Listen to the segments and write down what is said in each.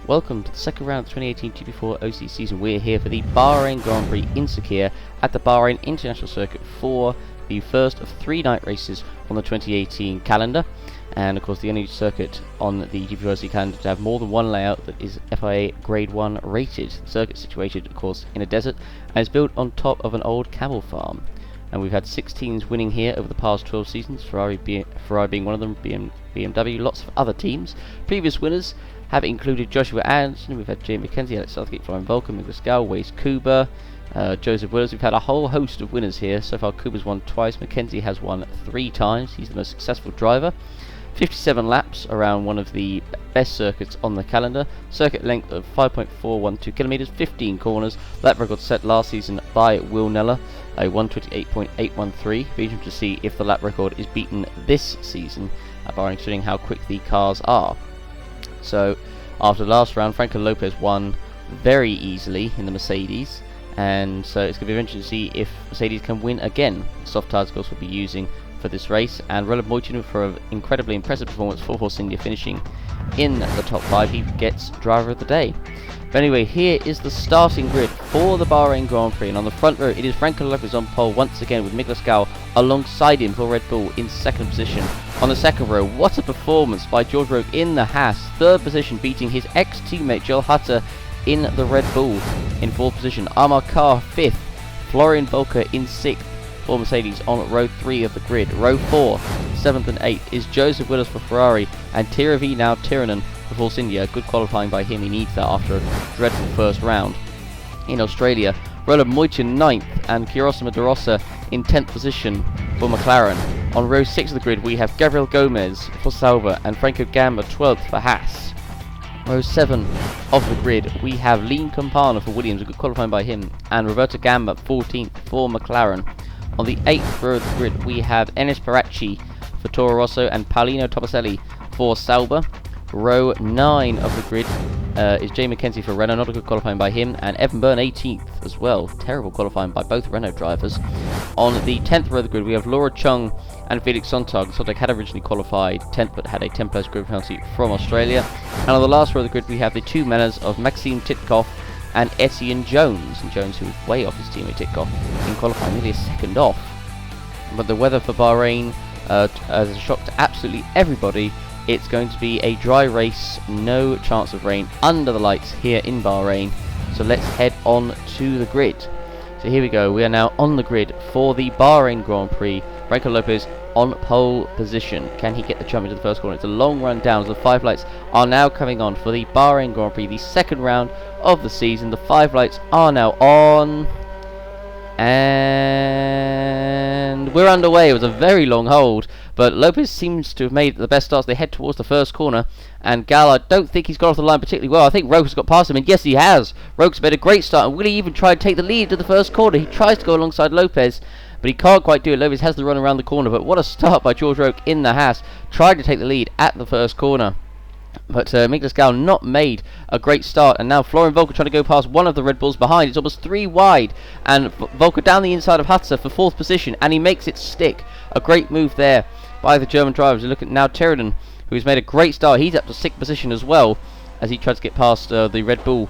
welcome to the second round of the 2018 GP4 OC season. We're here for the Bahrain Grand Prix in Sakhir at the Bahrain International Circuit for the first of 3 night races on the 2018 calendar. And of course the only circuit on the GP4 OC calendar to have more than one layout that is FIA Grade 1 rated. The circuit situated of course in a desert and is built on top of an old camel farm. And we've had 6 teams winning here over the past 12 seasons, Ferrari being one of them, BMW, lots of other teams. Previous winners have included Joshua Anderson, we've had Jay McKenzie, Alex Southgate, Florian Volker, Miklas Gal, Waze Kuba, Joseph Willis. We've had a whole host of winners here. So far Kuba's won twice, McKenzie has won 3 times, he's the most successful driver. 57 laps around one of the best circuits on the calendar. Circuit length of 5.412 kilometers, 15 corners. Lap record set last season by Will Neller, a 128.813. Be interesting to see if the lap record is beaten this season, barring considering how quick the cars are. So after the last round, Franco Lopez won very easily in the Mercedes, and so it's going to be interesting to see if Mercedes can win again. Soft tyres of course will be using for this race, and Roland Moitinen for an incredibly impressive performance for Force India, finishing in the top 5. He gets driver of the day. But anyway, here is the starting grid for the Bahrain Grand Prix, and on the front row it is Franco Lopez on pole once again with Miklas Gal alongside him for Red Bull in second position. On the second row, what a performance by George Roque in the Haas, third position, beating his ex-teammate Joel Hutter in the Red Bull in fourth position. Amar Kar fifth, Florian Volker in sixth for Mercedes on row 3 of the grid. Row 4, 7th and 8th is Joseph Willis for Ferrari and Tiravi now Tiranen for Force India. Good qualifying by him, he needs that after a dreadful first round. In Australia, Roland Moitinen 9th and Kirosima De Rosa in 10th position for McLaren. On row 6 of the grid we have Gabriel Gomez for Sauber and Franco Gamba 12th for Haas. Row 7 of the grid we have Lean Campana for Williams, a good qualifying by him, and Roberto Gamba 14th for McLaren. On the 8th row of the grid we have Enes Paracci for Toro Rosso and Paolino Tomaselli for Sauber. Row 9 of the grid is Jay McKenzie for Renault, not a good qualifying by him, and Evan Byrne 18th as well. Terrible qualifying by both Renault drivers. On the 10th row of the grid we have Laura Chung and Felix Sontag. Sontag had originally qualified 10th but had a 10 place grid penalty from Australia. And on the last row of the grid we have the 2 Menas of Maxime Titkoff and Etienne Jones, and Jones who was way off his teammate Titkoff in qualifying, nearly a second off. But the weather for Bahrain, as a shock to absolutely everybody, it's going to be a dry race, no chance of rain under the lights here in Bahrain. So let's head on to the grid. So here we go, we are now on the grid for the Bahrain Grand Prix. Franco Lopez on pole position. Can he get the jump into the first corner? It's a long run down. So the 5 lights are now coming on for the Bahrain Grand Prix, the second round of the season. The 5 lights are now on, and we're underway. It was a very long hold, but Lopez seems to have made the best starts. They head towards the first corner, and Gal, I don't think he's got off the line particularly well. I think Roque has got past him, and yes he has. Roque's made a great start, and will he even try to take the lead to the first corner? He tries to go alongside Lopez, but he can't quite do it. Lopez has the run around the corner, but what a start by George Roque in the Haas, trying to take the lead at the first corner. But Miklas Gal not made a great start, and now Florian Volker trying to go past one of the Red Bulls behind. It's almost 3 wide, and Volker down the inside of Hutter for 4th position, and he makes it stick. A great move there by the German drivers. Look at now Tiranen, who's made a great start. He's up to 6th position as well, as he tries to get past the Red Bull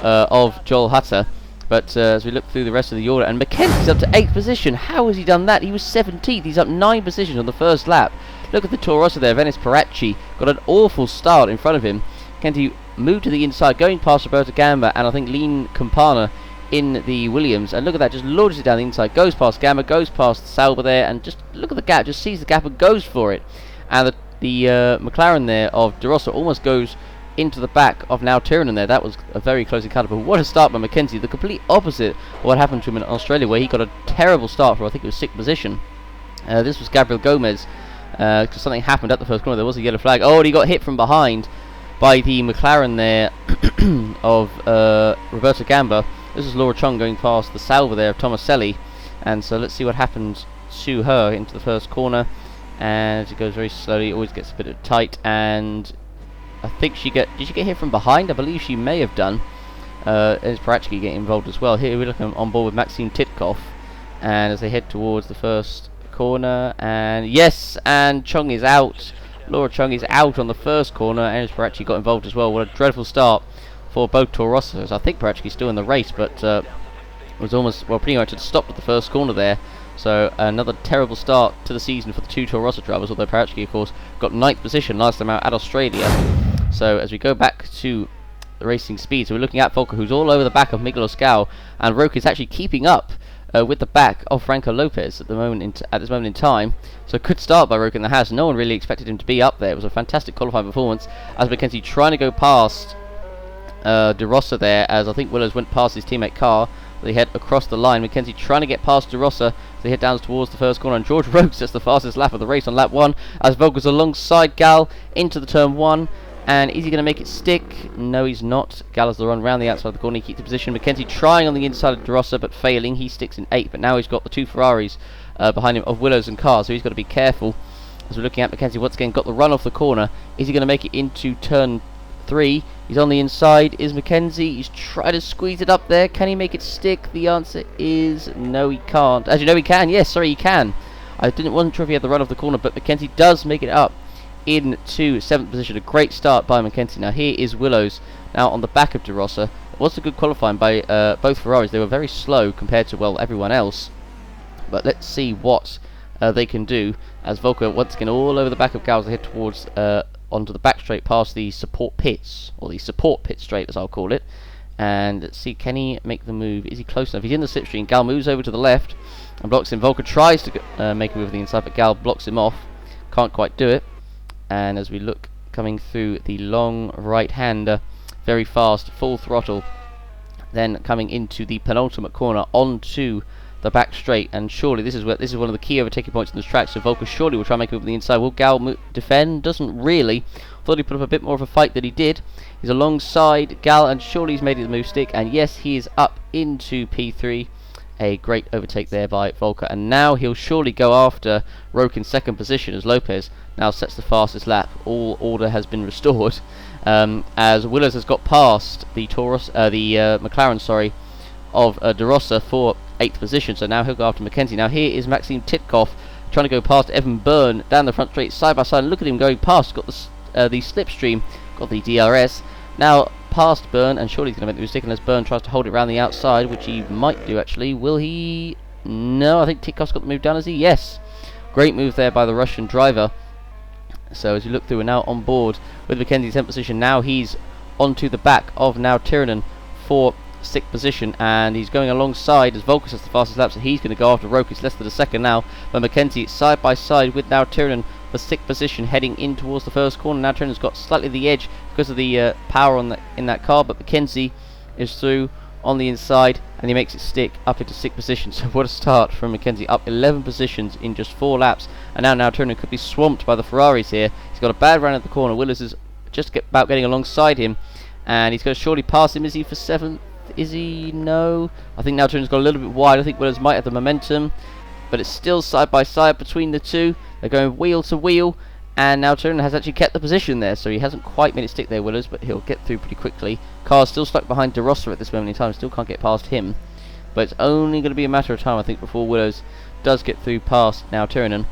of Joel Hutter. But as we look through the rest of the order, and McKenzie's up to 8th position. How has he done that? He was 17th. He's up 9 positions on the first lap. Look at the Toro Rosso there. Enes Paracci got an awful start in front of him. Kenty moved to the inside, going past Roberto Gamba, and I think Lean Campana in the Williams. And look at that, just launches it down the inside, goes past Gamba, goes past Sauber there, and just look at the gap, just sees the gap and goes for it. And the McLaren there of De Rosa almost goes into the back of now Tiranen there. That was a very close encounter, but what a start by McKenzie. The complete opposite of what happened to him in Australia, where he got a terrible start for, I think it was 6th position. This was Gabriel Gomez, because something happened at the first corner. There was a yellow flag. Oh, and he got hit from behind by the McLaren there of Roberto Gamba. This is Laura Chung going past the Sauber there of Tomaselli, and so let's see what happens to her into the first corner. And she goes very slowly, always gets a bit tight, and I think did she get hit from behind? I believe she may have done. Enes Paracci getting involved as well. Here we're looking on board with Maxime Titkoff, and as they head towards the first corner, and yes, and Chung is out. Laura Chung is out on the first corner. Enes Paracci got involved as well. What a dreadful start for both Toro Rossos. I think we're actually still in the race, but was almost, well, pretty much had stopped at the first corner there. So another terrible start to the season for the two Toro Rosso drivers, although Paratsky, of course, got 9th position last time out at Australia. So as we go back to the racing speed, so we're looking at Volker, who's all over the back of Miguel Oscal, and Roque is actually keeping up with the back of Franco Lopez at the moment at this moment in time. So a good start by Roque in the Haas. No one really expected him to be up there. It was a fantastic qualifying performance, as Mackenzie trying to go past De Rosa there, as I think Willows went past his teammate car. They head across the line. Mackenzie trying to get past De Rosa. They head down towards the first corner, and George Roque sets the fastest lap of the race on lap 1 as Volker's alongside Gal into the turn 1. And is he going to make it stick? No, he's not. Gal has the run round the outside of the corner. He keeps the position. Mackenzie trying on the inside of De Rosa, but failing. He sticks in 8th, but now he's got the two Ferraris behind him of Willows and Carr, so he's got to be careful. As we're looking at Mackenzie once again, got the run off the corner. Is he going to make it into turn 3? He's on the inside. Is Mackenzie? He's trying to squeeze it up there. Can he make it stick? The answer is no, he can't. As you know, he can. Yes, sorry, he can. Wasn't sure if he had the run off the corner, but Mackenzie does make it up into 7th position. A great start by Mackenzie. Now here is Willows now on the back of De Rosa. It was a good qualifying by both Ferraris. They were very slow compared to, well, everyone else, but let's see what they can do, as Volker once again all over the back of Gals. They head towards onto the back straight past the support pits, or the support pit straight as I'll call it. And let's see, can he make the move? Is he close enough? He's in the slipstream. Gal moves over to the left and blocks him. Volker tries to make a move on the inside, but Gal blocks him off. Can't quite do it. And as we look coming through the long right-hander, very fast, full throttle, then coming into the penultimate corner onto the back straight, and surely this is one of the key overtaking points in this track. So Volker surely will try and make a move on the inside. Will Gal defend? Doesn't really. Thought he put up a bit more of a fight than he did. He's alongside Gal, and surely he's made his move stick. And yes, he is up into P3. A great overtake there by Volker, and now he'll surely go after Roque in 2nd position, as Lopez now sets the fastest lap. All order has been restored, as Willows has got past the McLaren, sorry, of De Rosa for 8th position. So now he'll go after Mackenzie. Now here is Maxime Titkoff trying to go past Evan Byrne down the front straight, side by side. Look at him going past. Got the slipstream, got the DRS. Now past Byrne, and surely he's going to make the mistake unless Byrne tries to hold it around the outside, which he might do actually. Will he? No, I think Titkoff's got the move down, has he? Yes. Great move there by the Russian driver. So as you look through, we're now on board with Mackenzie's 10th position. Now he's onto the back of now Tiranen for 6th position, and he's going alongside as Volker has the fastest lap, so he's going to go after Roque. It's less than a second now, but Mackenzie side by side with now Tiranen for 6th position, heading in towards the first corner. Now Tiranen's got slightly the edge because of the power in that car, but Mackenzie is through on the inside, and he makes it stick up into 6th position. So what a start from Mackenzie, up 11 positions in just 4 laps, and now Tiranen could be swamped by the Ferraris here. He's got a bad run at the corner. Willis is just about getting alongside him, and he's going to surely pass him. Is he for 7th? Is he? No. I think now Tiranen's got a little bit wide. I think Willis might have the momentum, but it's still side by side between the two. They're going wheel to wheel, and now Tiranen has actually kept the position there, so he hasn't quite made it stick there, Willis, but he'll get through pretty quickly. Car's still stuck behind De Rosa at this moment in time, still can't get past him, but it's only going to be a matter of time, I think, before Willows does get through past now Tiranen.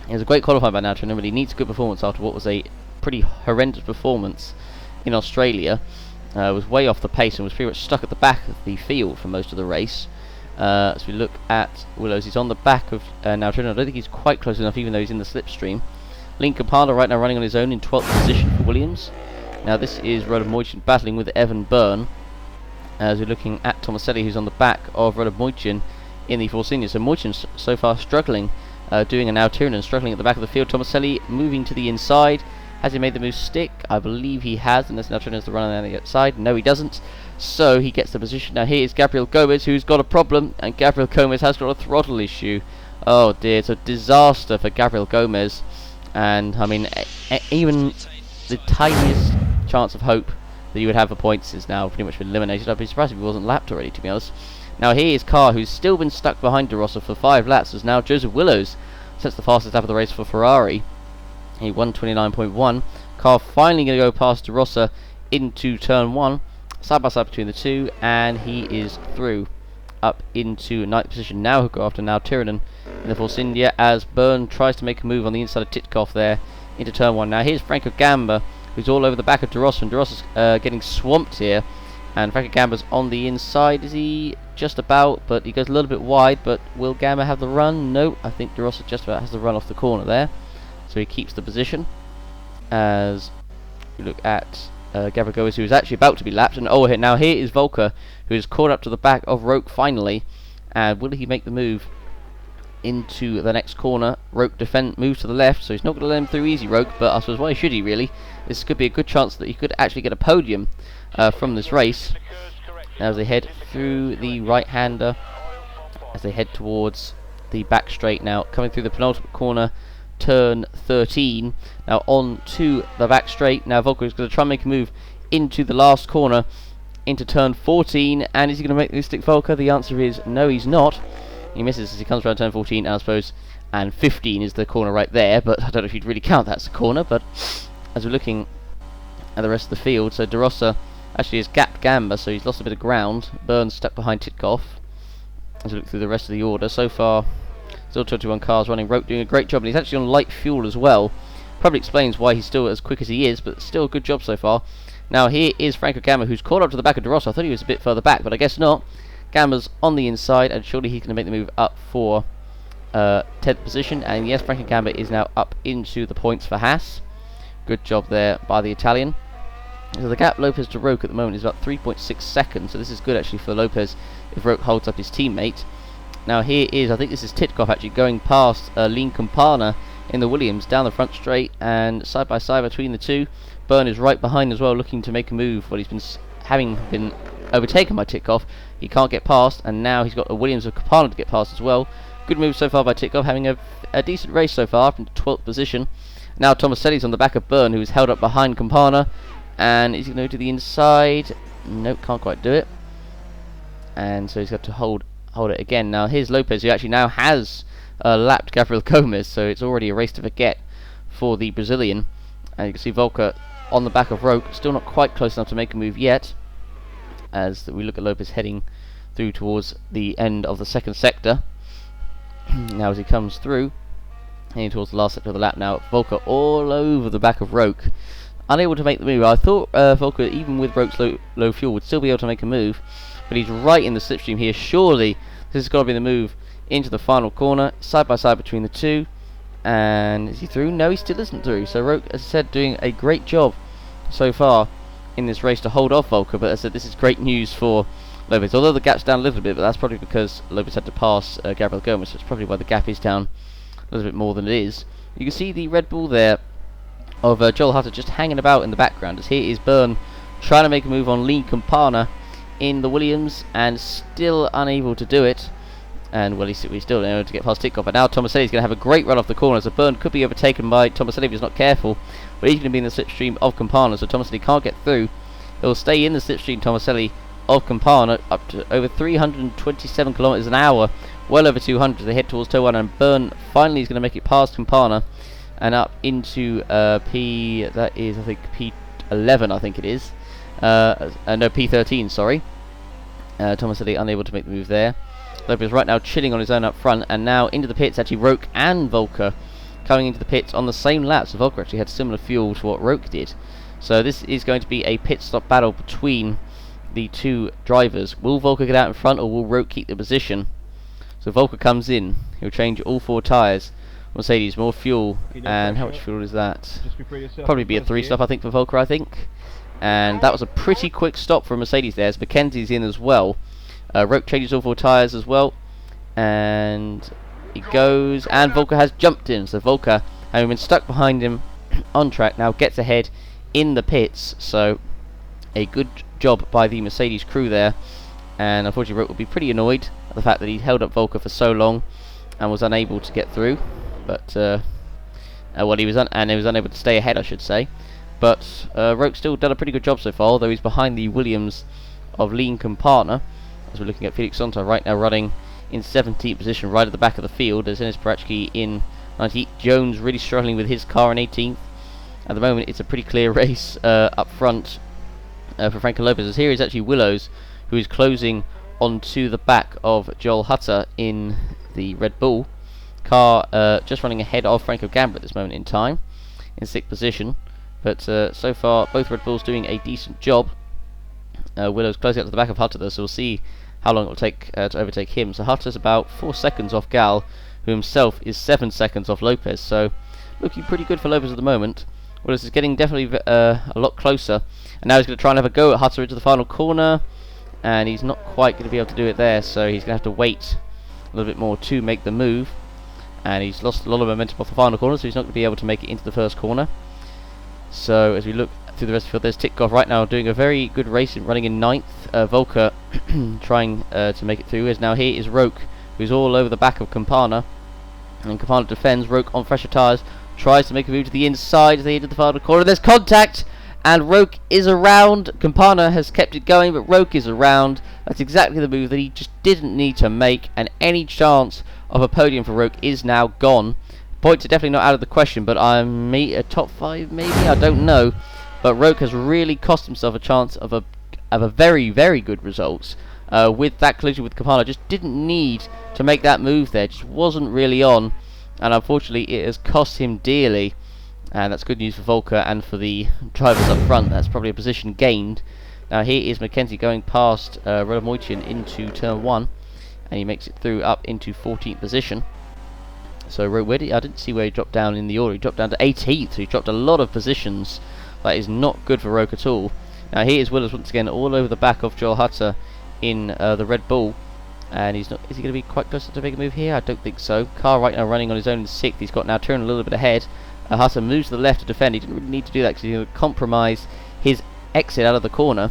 It was a great qualifying by now Tiranen, but he needs a good performance after what was a pretty horrendous performance in Australia. Was way off the pace and was pretty much stuck at the back of the field for most of the race. As we look at Willows, he's on the back of now Tiranen. I don't think he's quite close enough, even though he's in the slipstream. Lincoln Parler right now running on his own in 12th position for Williams. Now this is Roland Moichin battling with Evan Byrne, as we're looking at Tomaselli, who's on the back of Roland Moichin in the Force India. So Moichin so far struggling, doing a now Tiranen struggling at the back of the field. Tomaselli moving to the inside. Has he made the move stick? I believe he has, unless now Tiranen's the runner on the outside. No, he doesn't. So he gets the position. Now here is Gabriel Gomez, who's got a problem, and Gabriel Gomez has got a throttle issue. Oh dear, it's a disaster for Gabriel Gomez. And I mean, even the tiniest chance of hope that you would have for points is now pretty much been eliminated. I'd be surprised if he wasn't lapped already, to be honest. Now here is Carr, who's still been stuck behind De Rosa for 5 laps, as now Joseph Willows sets the fastest lap of the race for Ferrari. He 1:29.1. Carr finally going to go past De Rosa into turn 1, side by side between the two, and he is through up into 9th position. Now he'll go after now Tiranen in the Force India, as Byrne tries to make a move on the inside of Titkoff there into turn 1. Now here's Franco Gamba, who's all over the back of De Rossa, and De Rossa's getting swamped here. And Franco Gamba's on the inside. Is he just about? But he goes a little bit wide. But will Gamba have the run? No, I think De Rossa just about has the run off the corner there. So he keeps the position. As we look at Gabor Gomez, who is actually about to be lapped. And oh, now here is Volker, who is caught up to the back of Roque finally. And will he make the move into the next corner? Roque moves to the left, so he's not going to let him through easy, Roque. But I suppose why should he really? This could be a good chance that he could actually get a podium from this race. Now as they head through the right-hander, as they head towards the back straight now, coming through the penultimate corner, turn 13. Now on to the back straight. Now Volker is going to try and make a move into the last corner, into turn 14. And is he going to make the stick Volker? The answer is no, he's not. He misses as he comes around turn 14, and I suppose, and 15 is the corner right there, but I don't know if you'd really count that as a corner. But as we're looking at the rest of the field, so De Rossa actually has gapped Gamba, so he's lost a bit of ground. Burns stuck behind Titkoff. As we look through the rest of the order, so far still 21 cars running. Roque doing a great job, and he's actually on light fuel as well. Probably explains why he's still as quick as he is, but still a good job so far. Now here is Franco Gamba, who's caught up to the back of De Rossa. I thought he was a bit further back, but I guess not. Gamba's on the inside, and surely he's going to make the move up for 10th position. And yes, Franco Gamba is now up into the points for Haas. Good job there by the Italian. So the gap Lopez to Roque at the moment is about 3.6 seconds, so this is good actually for Lopez if Roque holds up his teammate. Now here is, I think this is Titkoff actually going past Lean Campana in the Williams down the front straight, and side by side between the two. Byrne is right behind as well, looking to make a move. Well, he's been having been overtaken by Titkoff. He can't get past, and now he's got a Williams of Campana to get past as well. Good move so far by Titkoff, having a decent race so far, up into 12th position. Now Tomaselli's on the back of Byrne, who is held up behind Campana, and is he going to go to the inside? Nope, can't quite do it. And so he's got to hold it again. Now here's Lopez, who actually now has lapped Gabriel Gomez, so it's already a race to forget for the Brazilian. And you can see Volker on the back of Roque, still not quite close enough to make a move yet, as we look at Lopez heading through towards the end of the second sector. Now as he comes through, heading towards the last sector of the lap now, Volker all over the back of Roque, unable to make the move. I thought Volker, even with Roque's low fuel, would still be able to make a move, but he's right in the slipstream here. Surely this has got to be the move into the final corner, side by side between the two. And is he through? No, he still isn't through. So Roque, as I said, doing a great job so far in this race to hold off Volker. But as I said, this is great news for Lopez. Although the gap's down a little bit, but that's probably because Lopez had to pass Gabriel Gomez, so it's probably why the gap is down a little bit more than it is. You can see the Red Bull there of Joel Hutter just hanging about in the background, as here is Byrne trying to make a move on Lean Campana in the Williams, and still unable to do it. And well, he's still able to get past Titkoff. But now Tomaselli's going to have a great run off the corner, so Byrne could be overtaken by Tomaselli if he's not careful. But he's going to be in the slipstream of Campana, so Tomaselli can't get through. He'll stay in the slipstream, Tomaselli, of Campana, up to over 327 kilometers an hour, well over 200 as they head towards Toe 1. And Byrne finally is going to make it past Campana and up into P. That is, I think, P11. I think it is. No, P13. Sorry. Tomaselli unable to make the move there. Lopez right now chilling on his own up front, and now into the pits actually Roque and Volker coming into the pits on the same lap. So Volker actually had similar fuel to what Roque did. So this is going to be a pit stop battle between the two drivers. Will Volker get out in front, or will Roque keep the position? So Volker comes in, he'll change all 4 tyres. Mercedes, more fuel, and how much fuel is that? Probably be a 3 stop I think for Volker, I think. And that was a pretty quick stop for Mercedes there, as Mackenzie's in as well. Roque changes all 4 tyres as well, and he goes, and Volker has jumped in. So Volker, having been stuck behind him on track, now gets ahead in the pits. So a good job by the Mercedes crew there, and unfortunately Roque will be pretty annoyed at the fact that he held up Volker for so long and was unable to get through. But well, he was unable to stay ahead, I should say. But Roque's still done a pretty good job so far, although he's behind the Williams of Lean Campana. As we're looking at Felix Sonta right now running in 17th position, right at the back of the field. There's Enes Parachki in 19th. Jones really struggling with his car in 18th. At the moment, it's a pretty clear race up front for Franco Lopez. As here is actually Willows, who is closing onto the back of Joel Hutter in the Red Bull car, just running ahead of Franco Gamba at this moment in time, in 6th position. But so far, both Red Bulls doing a decent job. Willow's closing up to the back of Hutter, though, so we'll see how long it will take to overtake him. So Hutter's about 4 seconds off Gal, who himself is 7 seconds off Lopez. So looking pretty good for Lopez at the moment. Willows is getting definitely a lot closer. And now he's going to try and have a go at Hutter into the final corner. And he's not quite going to be able to do it there, so he's going to have to wait a little bit more to make the move. And he's lost a lot of momentum off the final corner, so he's not going to be able to make it into the first corner. So as we look through the rest of the field, there's Titkoff right now doing a very good race, running in 9th. Volker trying to make it through. As now here is Roke, who's all over the back of Campana. And Campana defends. Roke on fresher tyres, tries to make a move to the inside as they enter the final corner. There's contact! And Roke is around. Campana has kept it going, but Roke is around. That's exactly the move that he just didn't need to make, and any chance of a podium for Roke is now gone. Points are definitely not out of the question, but a top 5 maybe? I don't know. But Roke has really cost himself a chance of a very, very good result. With that collision with Campana, just didn't need to make that move there. Just wasn't really on, and unfortunately it has cost him dearly. And that's good news for Volker and for the drivers up front. That's probably a position gained. Now here is Mackenzie going past Rodomoitian into turn 1, and he makes it through up into 14th position. So I didn't see where he dropped down in the order. He dropped down to 18th, so he dropped a lot of positions. That is not good for Roke at all. Now here is Willis once again all over the back of Joel Hutter in the Red Bull. And is he going to be quite close to make a move here? I don't think so. Carr right now running on his own in 6th. He's got now turned a little bit ahead. Hutter moves to the left to defend. He didn't really need to do that because he's going to compromise his exit out of the corner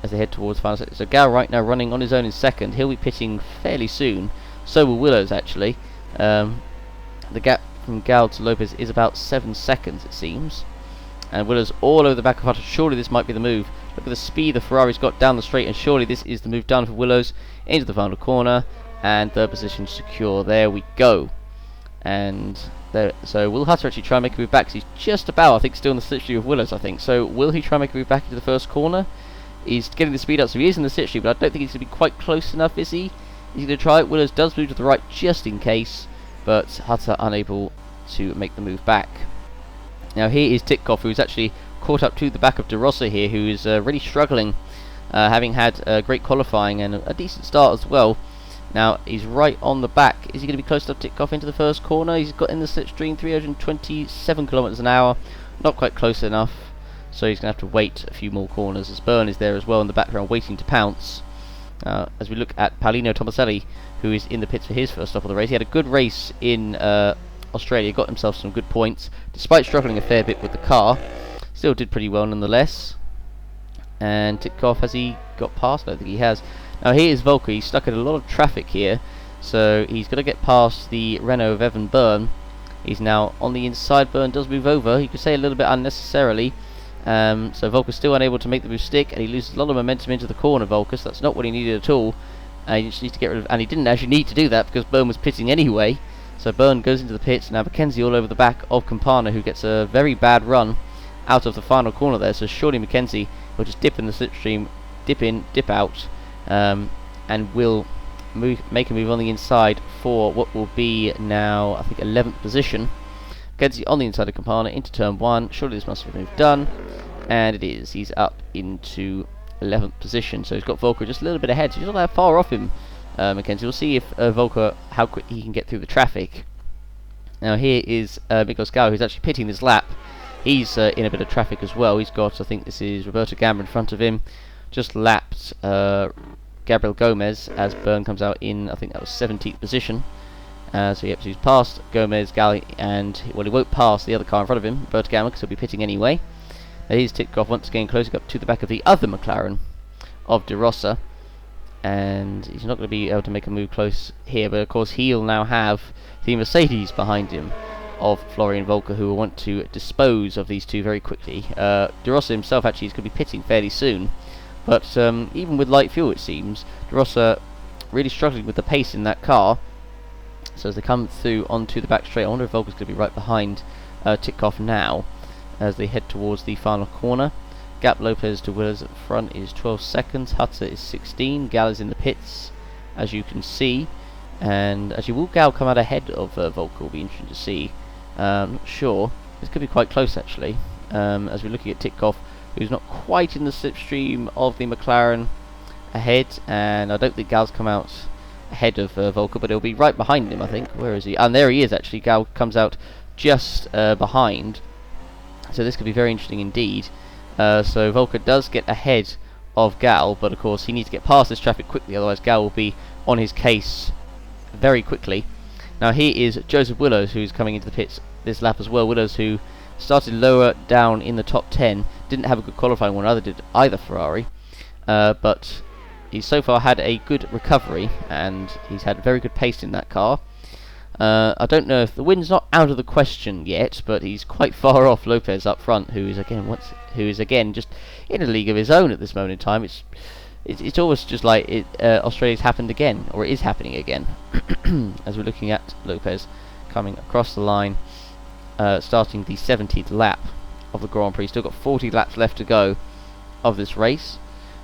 as they head towards the final sector. So Gal right now running on his own in 2nd. He'll be pitting fairly soon. So will Willows actually. The gap from Gal to Lopez is about 7 seconds it seems. And Willows all over the back of Hutter. Surely this might be the move. Look at the speed the Ferrari's got down the straight, and surely this is the move done for Willows into the final corner. And 3rd position secure. There we go. And so will Hutter actually try and make a move back? 'Cause he's just about, I think, still in the slipstream of Willows, I think. So will he try and make a move back into the first corner? He's getting the speed up, so he is in the slipstream, but I don't think he's going to be quite close enough, is he? He's going to try it. Willows does move to the right just in case, but Hutter unable to make the move back. Now here is Titkoff, who's actually caught up to the back of De Rossa here, who is really struggling, having had great qualifying and a decent start as well. Now he's right on the back. Is he going to be close enough to Titkoff into the first corner? He's got in the slipstream 327 kilometers an hour, not quite close enough. So he's going to have to wait a few more corners, as Byrne is there as well in the background waiting to pounce. As we look at Paolino Tomaselli, who is in the pits for his first stop of the race. He had a good race in Australia, got himself some good points, despite struggling a fair bit with the car. Still did pretty well nonetheless. And Titkoff, has he got past? I don't think he has. Now here is Volker. He's stuck in a lot of traffic here, so he's got to get past the Renault of Evan Byrne. He's now on the inside. Byrne does move over, you could say a little bit unnecessarily. So Volker's still unable to make the move stick, and he loses a lot of momentum into the corner, Volker, so that's not what he needed at all. He just needs to get rid of, and he didn't actually need to do that because Byrne was pitting anyway. So Byrne goes into the pits. Now Mackenzie all over the back of Campana, who gets a very bad run out of the final corner there. So surely Mackenzie will just dip in the slipstream, dip in, dip out, and will make a move on the inside for what will be now, I think, 11th position. Mackenzie on the inside of Campana into turn 1. Surely this must have been done, and it is. He's up into 11th position, so he's got Volker just a little bit ahead, so he's not that far off him. Mackenzie. We'll see if Volker, how quick he can get through the traffic. Now here is Miklos Gau, who's actually pitting this lap. He's in a bit of traffic as well. He's got, I think this is Roberto Gamba in front of him. Just lapped Gabriel Gomez as Byrne comes out in, I think that was 17th position. So yep, so he's passed Gomez, Gali, and well, he won't pass the other car in front of him, Roberto Gamba, because he'll be pitting anyway. Now here's Titkoff once again closing up to the back of the other McLaren of De Rossa. And he's not going to be able to make a move close here, but of course he'll now have the Mercedes behind him of Florian Volker, who will want to dispose of these two very quickly. De Rossa himself actually is going to be pitting fairly soon, but even with light fuel it seems, De Rossa really struggling with the pace in that car. So as they come through onto the back straight, I wonder if Volker's going to be right behind Titkoff now as they head towards the final corner. Gap Lopez to Willers at the front is 12 seconds, Hutter is 16, Gal is in the pits, as you can see, and actually will Gal come out ahead of Volker, will be interesting to see. I'm not sure, this could be quite close actually. as we're looking at Titkoff, who's not quite in the slipstream of the McLaren ahead, and I don't think Gal's come out ahead of Volker, but he'll be right behind him, I think. Where is he? And there he is, actually. Gal comes out just behind, so this could be very interesting indeed. So Volker does get ahead of Gal, but of course he needs to get past this traffic quickly, otherwise Gal will be on his case very quickly. Now here is Joseph Willows, who's coming into the pits this lap as well. Willows, who started lower down in the top 10, didn't have a good qualifying one, neither did either Ferrari, but he's so far had a good recovery, and he's had a very good pace in that car. I don't know if the win's not out of the question yet, but he's quite far off Lopez up front, who is again just in a league of his own at this moment in time. It's almost just like Australia's happened again, or it is happening again. As we're looking at Lopez coming across the line, starting the 70th lap of the Grand Prix. Still got 40 laps left to go of this race.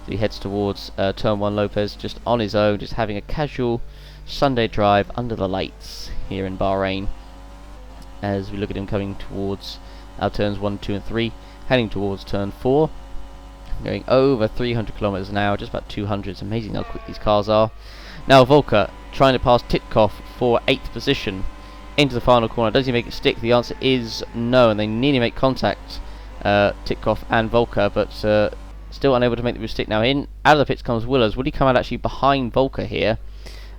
So he heads towards turn 1. Lopez just on his own, just having a casual Sunday drive under the lights here in Bahrain, as we look at him coming towards our turns 1, 2 and 3, heading towards turn 4, going over 300 kilometers an hour, just about 200. It's amazing how quick these cars are. Now Volker trying to pass Titkoff for 8th position into the final corner. Does he make it stick? The answer is no, and they nearly make contact, Titkoff and Volker, but still unable to make the move stick. Now in out of the pits comes Willows. Will he come out actually behind Volker here?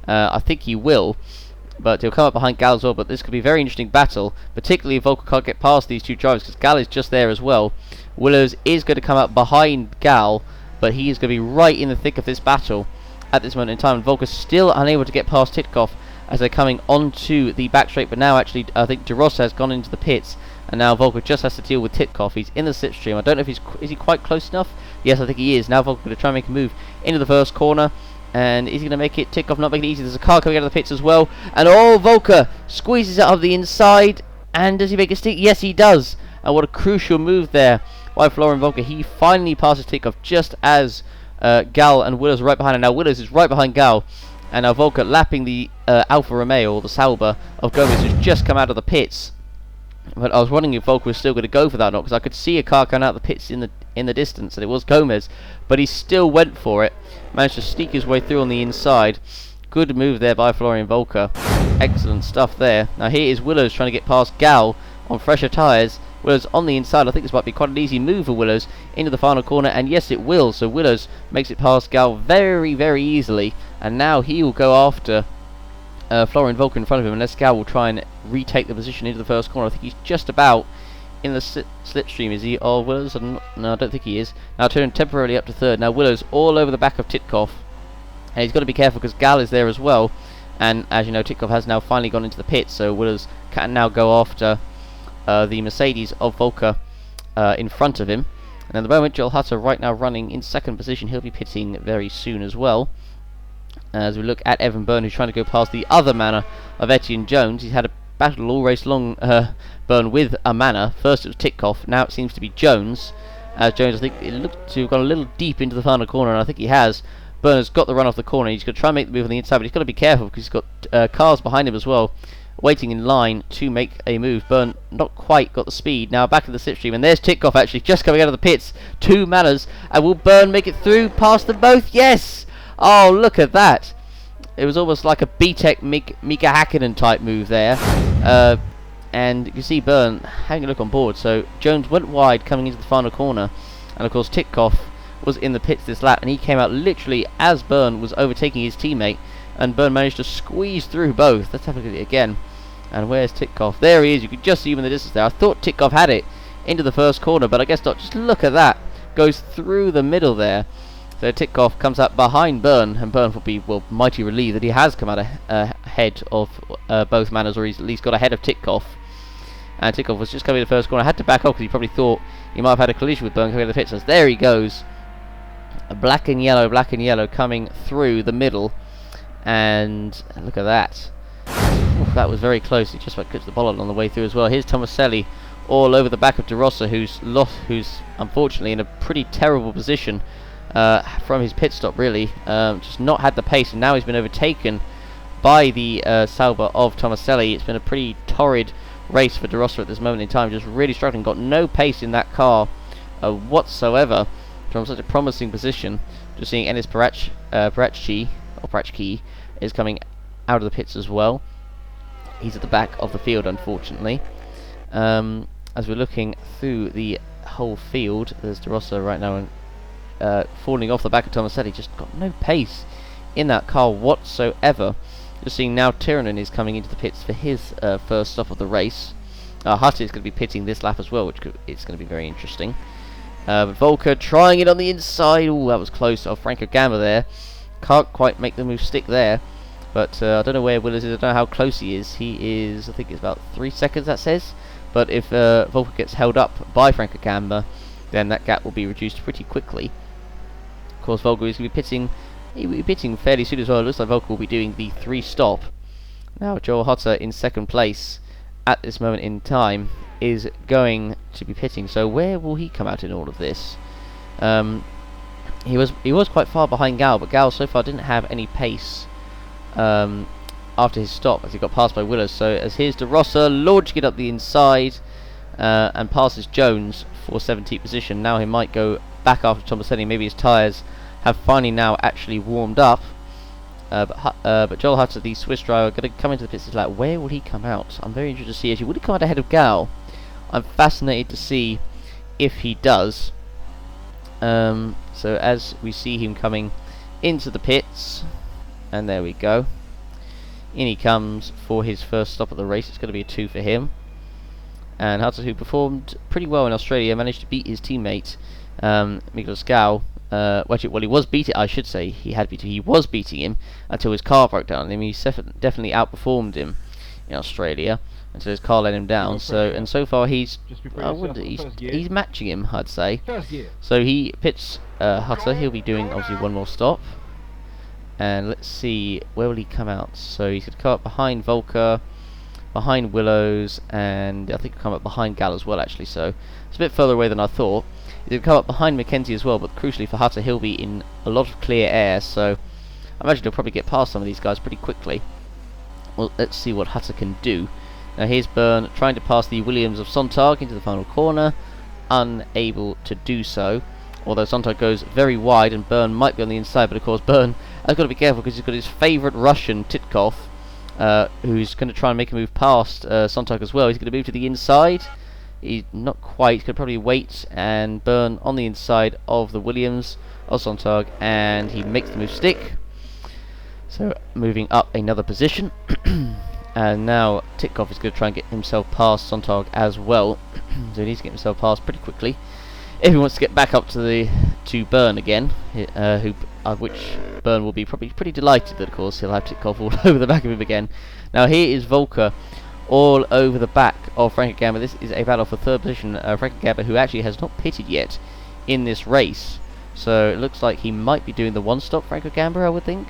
I think he will, but he'll come up behind Gal as well. But this could be a very interesting battle, particularly if Volker can't get past these two drivers, because Gal is just there as well. Willows is going to come up behind Gal, but he is going to be right in the thick of this battle at this moment in time. Volker's still unable to get past Titkoff as they're coming onto the back straight, but now actually I think De Rossa has gone into the pits, and now Volker just has to deal with Titkoff. He's in the slipstream. I don't know if is he quite close enough? Yes, I think he is. Now Volker going to try and make a move into the first corner, and is he going to make it? Titkoff not making it easy. There's a car coming out of the pits as well, and Volker squeezes it up the inside, and does he make a stick? Yes, he does. And what a crucial move there by Florian Volker. He finally passes Titkoff just as Gal and Willows are right behind him. Now Willows is right behind Gal, and now Volker lapping the Alfa Romeo, or the Sauber of Gomez, who's just come out of the pits. But I was wondering if Volker was still going to go for that or not, because I could see a car coming out of the pits in the distance, and it was Gomez, but he still went for it. Managed to sneak his way through on the inside. Good move there by Florian Volker. Excellent stuff there. Now here is Willows trying to get past Gal on fresher tyres. Willows on the inside. I think this might be quite an easy move for Willows into the final corner, and yes it will. So Willows makes it past Gal very, very easily, and now he will go after Florian Volker in front of him, unless Gal will try and retake the position into the first corner. I think he's just about in the slipstream, is he? Oh, Willows? No, I don't think he is. Now turn temporarily up to third. Now Willows all over the back of Titkoff, and he's got to be careful because Gal is there as well, and as you know, Titkoff has now finally gone into the pits, so Willows can now go after the Mercedes of Volker in front of him. And at the moment, Joel Hutter right now running in second position. He'll be pitting very soon as well. As we look at Evan Byrne, who's trying to go past the other manner of Etienne Jones. He's had a battle all race long, Byrne, with a manner. First it was Titkoff, now it seems to be Jones. Jones, I think, it looked to have gone a little deep into the final corner, and I think he has. Byrne has got the run off the corner. He's going to try and make the move on the inside, but he's got to be careful because he's got cars behind him as well, waiting in line to make a move. Byrne not quite got the speed. Now back to the slipstream, and there's Titkoff actually just coming out of the pits. Two manners, and will Byrne make it through past them both? Yes! Oh, look at that. It was almost like a B-Tech Mika Hakkinen type move there. And you can see Byrne having a look on board. So Jones went wide coming into the final corner, and of course Titkoff was in the pits this lap, and he came out literally as Byrne was overtaking his teammate, and Byrne managed to squeeze through both. Let's have a look at it again. And where's Titkoff? There he is. You could just see him in the distance there. I thought Titkoff had it into the first corner, but I guess not. Just look at that. Goes through the middle there. So Titkoff comes up behind Byrne, and Byrne will be, well, mighty relieved that he has come out ahead of both manners, or he's at least got ahead of Titkoff. And Titkoff was just coming to the first corner. Had to back off because he probably thought he might have had a collision with Byrne coming to the pits. So there he goes. Black and yellow coming through the middle. And look at that. Oof, that was very close. He just about got the bollet on the way through as well. Here's Tomaselli all over the back of De Rossa, who's unfortunately in a pretty terrible position from his pit stop, really. Just not had the pace, and now he's been overtaken by the Sauber of Tomaselli. It's been a pretty torrid race for De Rossa at this moment in time. Just really struggling, got no pace in that car whatsoever from such a promising position. Just seeing Enis Parachki is coming out of the pits as well. He's at the back of the field, unfortunately. As we're looking through the whole field, there's De Rossa right now falling off the back of Tomaselli. Just got no pace in that car whatsoever. Just seeing now Tiranen is coming into the pits for his first stop of the race. Hutter is going to be pitting this lap as well, which it's going to be very interesting. But Volker trying it on the inside. Oh, that was close. Franco Gamba there. Can't quite make the move stick there. But I don't know where Willis is. I don't know how close he is. He is, I think it's about 3 seconds, that says. But if Volker gets held up by Franco Gamba, then that gap will be reduced pretty quickly. Of course, Volker is going to be pitting. He'll be pitting fairly soon as well. It looks like Volker will be doing the 3-stop. Now Joel Hutter in second place at this moment in time is going to be pitting. So where will he come out in all of this? He was quite far behind Gal, but Gal so far didn't have any pace after his stop, as he got passed by Willers. So as here's De Rossa launching it up the inside and passes Jones for 17th position. Now he might go back after Tomaselli. Maybe his tyres have finally now actually warmed up. But Joel Hutter, the Swiss driver, going to come into the pits. Like, where will he come out? I'm very interested to see. Actually, would he come out ahead of Gal? I'm fascinated to see if he does. So as we see him coming into the pits, and there we go. In he comes for his first stop of the race. It's going to be a 2 for him. And Hutter, who performed pretty well in Australia, managed to beat his teammate Miguel Scal. Well, he was beating. I should say he was beating him until his car broke down. I mean, he definitely outperformed him in Australia until his car let him down. So far he's matching him, I'd say. So he pits Hutter. He'll be doing obviously one more stop. And let's see, where will he come out? So he's going to come up behind Volker, behind Willows, and I think he'll come up behind Gal as well, actually. So it's a bit further away than I thought. He's going to come up behind Mackenzie as well, but crucially for Hutter, he'll be in a lot of clear air. So I imagine he'll probably get past some of these guys pretty quickly. Well, let's see what Hutter can do. Now here's Byrne trying to pass the Williams of Sontag into the final corner, unable to do so. Although Sontag goes very wide and Byrne might be on the inside, but of course Byrne has got to be careful because he's got his favourite Russian, Titkov, who's going to try and make a move past Sontag as well. He's going to move to the inside. He's not quite. He's going to probably wait and Byrne on the inside of the Williams of Sontag, and he makes the move stick. So moving up another position. And now Titkov is going to try and get himself past Sontag as well. So he needs to get himself past pretty quickly if he wants to get back up to Byrne again, which Byrne will be probably pretty delighted that, of course, he'll have Titkov all over the back of him again. Now here is Volker all over the back of Franco Gamba. This is a battle for third position. Franco Gamba, who actually has not pitted yet in this race, so it looks like he might be doing the one-stop Franco Gamba, I would think.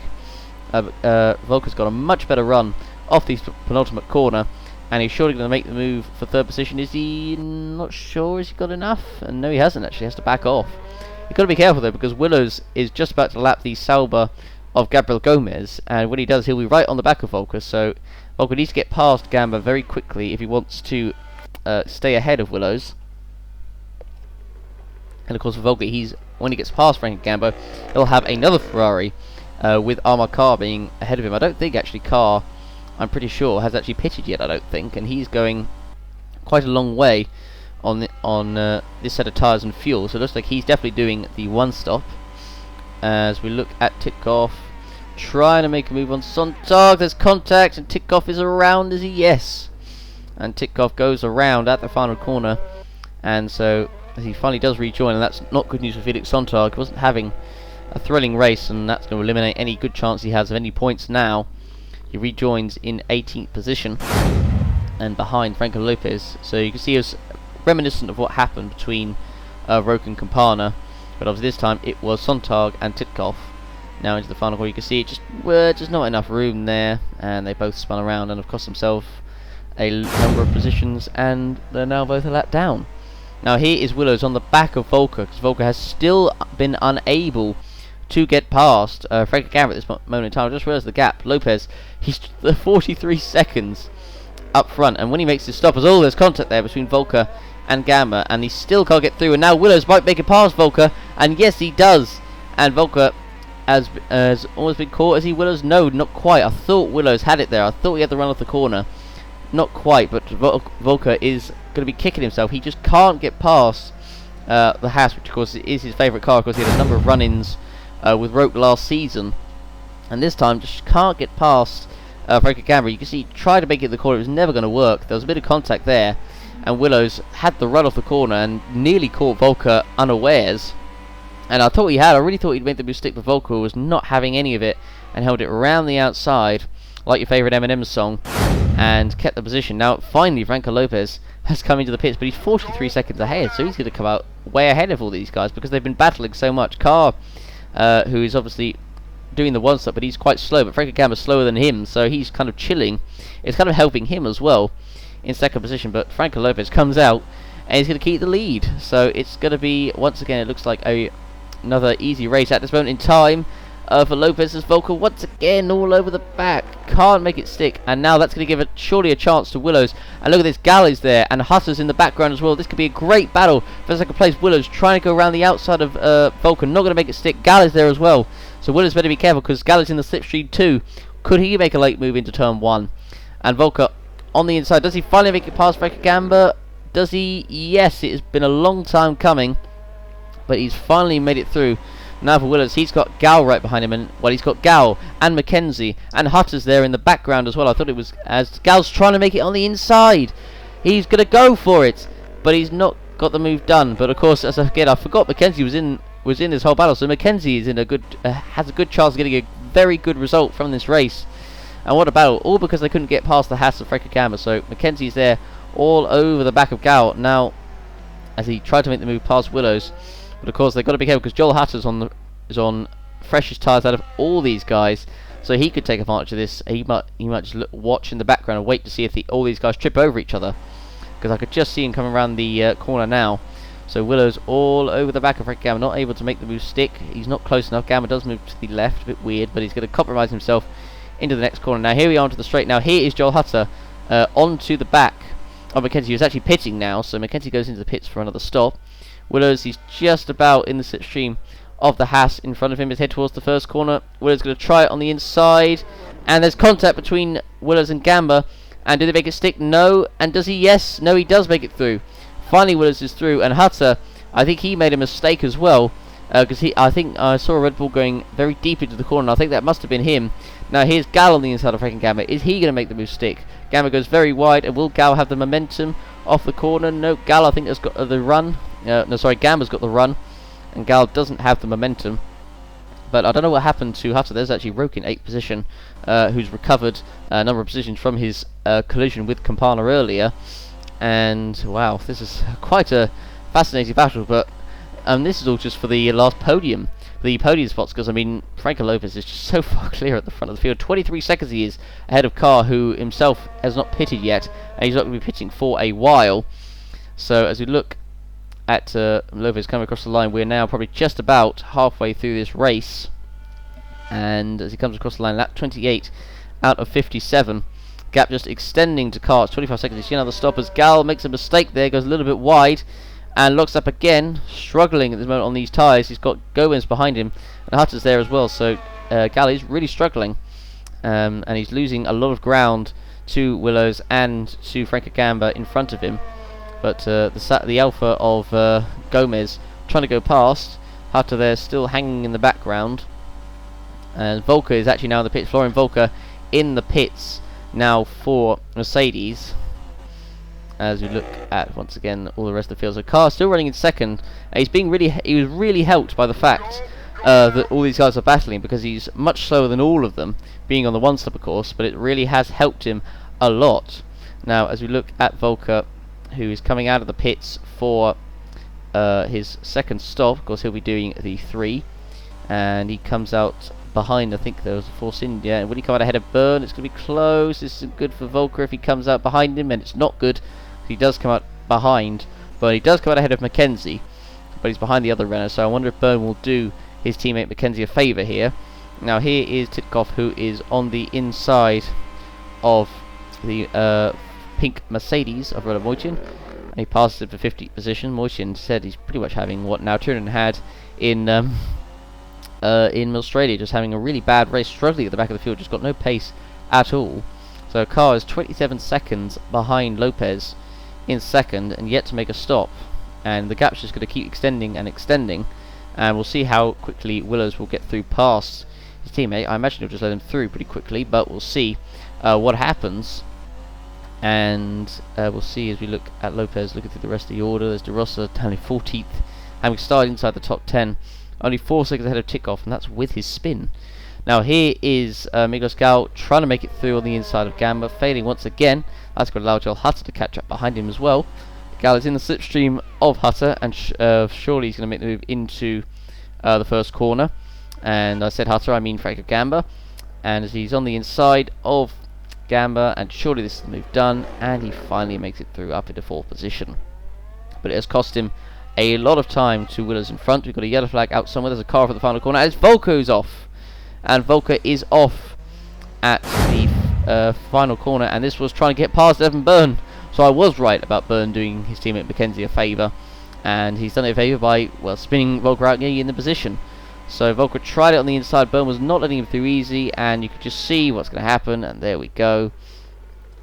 Volker's got a much better run off the penultimate corner, and he's surely going to make the move for third position. Is he? Not sure. Has he got enough? And no, he hasn't actually. He has to back off. You've got to be careful though, because Willows is just about to lap the Sauber of Gabriel Gomez, and when he does, he'll be right on the back of Volker. So Volker needs to get past Gamba very quickly if he wants to stay ahead of Willows. And of course, for Volker, when he gets past Frank Gamba, he'll have another Ferrari with Armar Carr being ahead of him. I don't think actually Carr, I'm pretty sure, has actually pitted yet, I don't think, and he's going quite a long way on this set of tyres and fuel, so it looks like he's definitely doing the one stop. As we look at Titkov trying to make a move on Sontag, there's contact and Titkov is around, is he? Yes. And Titkov goes around at the final corner, and so as he finally does rejoin, and that's not good news for Felix Sontag. He wasn't having a thrilling race, and that's going to eliminate any good chance he has of any points now. He rejoins in 18th position and behind Franco Lopez, so you can see it's reminiscent of what happened between Roque and Campana, but obviously this time it was Sontag and Titkov. Now into the final corner, you can see it just not enough room there, and they both spun around and have cost themselves a number of positions, and they're now both a lap down. Now here is Willows on the back of Volker, because Volker has still been unable to get past Franco Gamba at this moment in time. I just realised the gap. Lopez, he's 43 seconds up front, and when he makes his stop, there's contact there between Volker and Gamma, and he still can't get through, and now Willows might make it past Volker, and yes he does, and Volker has almost been caught. Is he Willows? No, not quite. I thought Willows had it there. I thought he had the run off the corner. Not quite, but Volker is going to be kicking himself. He just can't get past the Haas, which of course is his favourite car. Of course, he had a number of run-ins with Roke last season, and this time just can't get past Frank Gamma. You can see he tried to make it in the corner. It was never going to work. There was a bit of contact there, and Willows had the run off the corner and nearly caught Volker unawares. And I thought he had. I really thought he'd made the move stick, but Volker was not having any of it and held it around the outside, like your favourite Eminem song, and kept the position. Now, finally, Franco Lopez has come into the pits, but he's 43 seconds ahead, so he's going to come out way ahead of all these guys because they've been battling so much. Carr, who is obviously doing the one stop, but he's quite slow, but Franco Gamma's slower than him, so he's kind of chilling. It's kind of helping him as well in second position, but Franco Lopez comes out and he's going to keep the lead. So it's going to be, once again, it looks like another easy race at this moment in time for Lopez, as Volker once again all over the back, can't make it stick, and now that's going to give it surely a chance to Willows. And look at this, Gal is there and Hutter's in the background as well. This could be a great battle for second place. Willows trying to go around the outside of Volker, not going to make it stick. Gal is there as well, so Willows better be careful because Gal is in the slipstream too. Could he make a late move into turn 1? And Volker on the inside, does he finally make it past Franco Gamma? Does he? Yes, it has been a long time coming, but he's finally made it through. Now for Willows, he's got Gal right behind him, and well, he's got Gal and Mackenzie and Hutter's there in the background as well. I thought it was as Gal's trying to make it on the inside. He's going to go for it, but he's not got the move done. But of course, as again, I forgot Mackenzie was in this whole battle, so Mackenzie is in a good has a good chance of getting a very good result from this race. And what a battle, all because they couldn't get past the Haas of Franco Gamma. So Mackenzie's there all over the back of Gal now as he tried to make the move past Willows. But of course they've got to be careful because Joel Hutter's is on freshest tyres out of all these guys, so he could take advantage of this. He might just watch in the background and wait to see if all these guys trip over each other, because I could just see him coming around the corner now. So Willows all over the back of Frank Gamma, not able to make the move stick. He's not close enough. Gamma does move to the left, a bit weird, but he's going to compromise himself into the next corner. Now here we are onto the straight. Now here is Joel Hutter onto the back of Mackenzie, who's actually pitting now, so Mackenzie goes into the pits for another stop. Willows, he's just about in the slipstream of the Haas in front of him. His head towards the first corner. Willows going to try it on the inside, and there's contact between Willows and Gamma. And do they make it stick? No. And does he? Yes. No, he does make it through. Finally, Willows is through, and Hutter, I think he made a mistake as well, because I think I saw a Red Bull going very deep into the corner, and I think that must have been him. Now here's Gal on the inside of Frank Gamma. Is he going to make the move stick? Gamma goes very wide, and will Gal have the momentum off the corner? No, Gal I think has got the run. No, sorry, Gamma's got the run, and Gal doesn't have the momentum. But I don't know what happened to Hutter. There's actually Roke in 8th position, who's recovered a number of positions from his collision with Campana earlier. And wow, this is quite a fascinating battle. But this is all just for the last podium, the podium spots, because I mean Franco Lopez is just so far clear at the front of the field. 23 seconds he is ahead of Carr, who himself has not pitted yet, and he's not going to be pitching for a while. So as we look at Lopez coming across the line, we're now probably just about halfway through this race, and as he comes across the line, lap 28 out of 57, gap just extending to Carr. 25 seconds. You see another stop as Gal makes a mistake there, goes a little bit wide and locks up again, struggling at this moment on these tyres. He's got Gomez behind him, and Hutter's there as well, so Gal is really struggling, and he's losing a lot of ground to Willows and to Franco Gamma in front of him. But the alpha of Gomez trying to go past. Hutter there still hanging in the background, and Volker is actually now in the pits. Florian Volker in the pits now for Mercedes. As we look at once again all the rest of the field, so Carr still running in second. He was really helped by the fact that all these guys are battling, because he's much slower than all of them, being on the one stop of course, but it really has helped him a lot. Now as we look at Volker, who is coming out of the pits for his second stop, of course he'll be doing the 3, and he comes out behind, I think there was a Force India, and when he come out ahead of Byrne, it's going to be close. This isn't good for Volker if he comes out behind him, and it's not good. He does come out behind, but he does come out ahead of Mackenzie, but he's behind the other runner, so I wonder if Byrne will do his teammate Mackenzie a favour here. Now here is Titkoff, who is on the inside of the pink Mercedes of Roland Moitin, and he passes it for 50th position. Moitin said he's pretty much having what now Turin had in Australia, just having a really bad race, struggling at the back of the field, just got no pace at all. So Carr is 27 seconds behind Lopez in second, and yet to make a stop, and the gap's just going to keep extending and extending, and we'll see how quickly Willows will get through past his teammate. I imagine he'll just let him through pretty quickly, but we'll see what happens. And we'll see as we look at Lopez, looking through the rest of the order. There's De Rosa only 14th, having started inside the top 10, only 4 seconds ahead of Tikoff, and that's with his spin. Now here is Miguel Gal trying to make it through on the inside of Gamba, failing once again. That's going to allow Joel Hutter to catch up behind him as well. Gal is in the slipstream of Hutter, and surely he's going to make the move into the first corner. And I said Hutter, I mean Franco Gamba. And as he's on the inside of Gamba, and surely this is the move done, and he finally makes it through up into 4th position. But it has cost him a lot of time to Willows in front. We've got a yellow flag out somewhere. There's a car for the final corner, and it's Volko's off. And Volker is off at the final corner, and this was trying to get past Evan Byrne. So I was right about Byrne doing his teammate Mackenzie a favour, and he's done it a favour by, well, spinning Volker out nearly in the position. So Volker tried it on the inside. Byrne was not letting him through easy, and you could just see what's going to happen, and there we go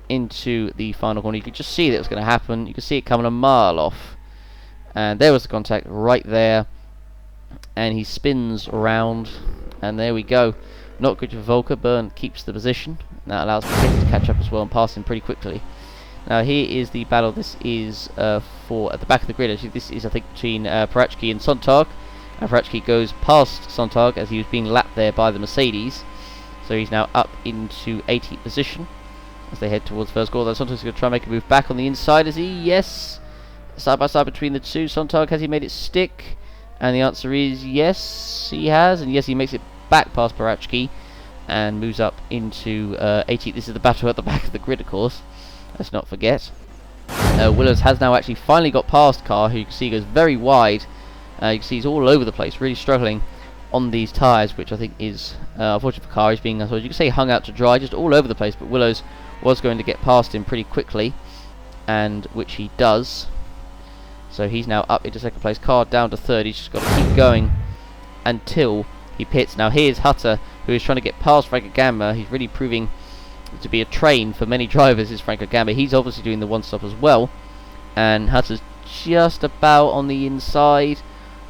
into the final corner. You could just see that it was going to happen. You could see it coming a mile off, and there was the contact right there, and he spins around, and there we go. Not good for Volker. Byrne keeps the position, and that allows Mackenzie to catch up as well and pass him pretty quickly. Now here is the battle. This is for at the back of the grid. Actually, this is I think between Parachki and Sontag. And Parachki goes past Sontag as he was being lapped there by the Mercedes. So he's now up into 18th position as they head towards first goal. Sontag's going to try and make a move back on the inside. Is he? Yes. Side by side between the two. Sontag, has he made it stick? And the answer is yes, he has. And yes, he makes it back past Parachki and moves up into 18th. This is the battle at the back of the grid, of course. Let's not forget. Willows has now actually finally got past Carr, who you can see goes very wide. You can see he's all over the place, really struggling on these tyres, which I think is unfortunate for Carr. He's being, I suppose you could say, hung out to dry, just all over the place. But Willows was going to get past him pretty quickly, and which he does. So he's now up into second place. Carr down to third. He's just got to keep going until he pits. Now here's Hutter, who is trying to get past Franco Gamba. He's really proving to be a train for many drivers, is Franco Gamba. He's obviously doing the one stop as well, and Hutter's just about on the inside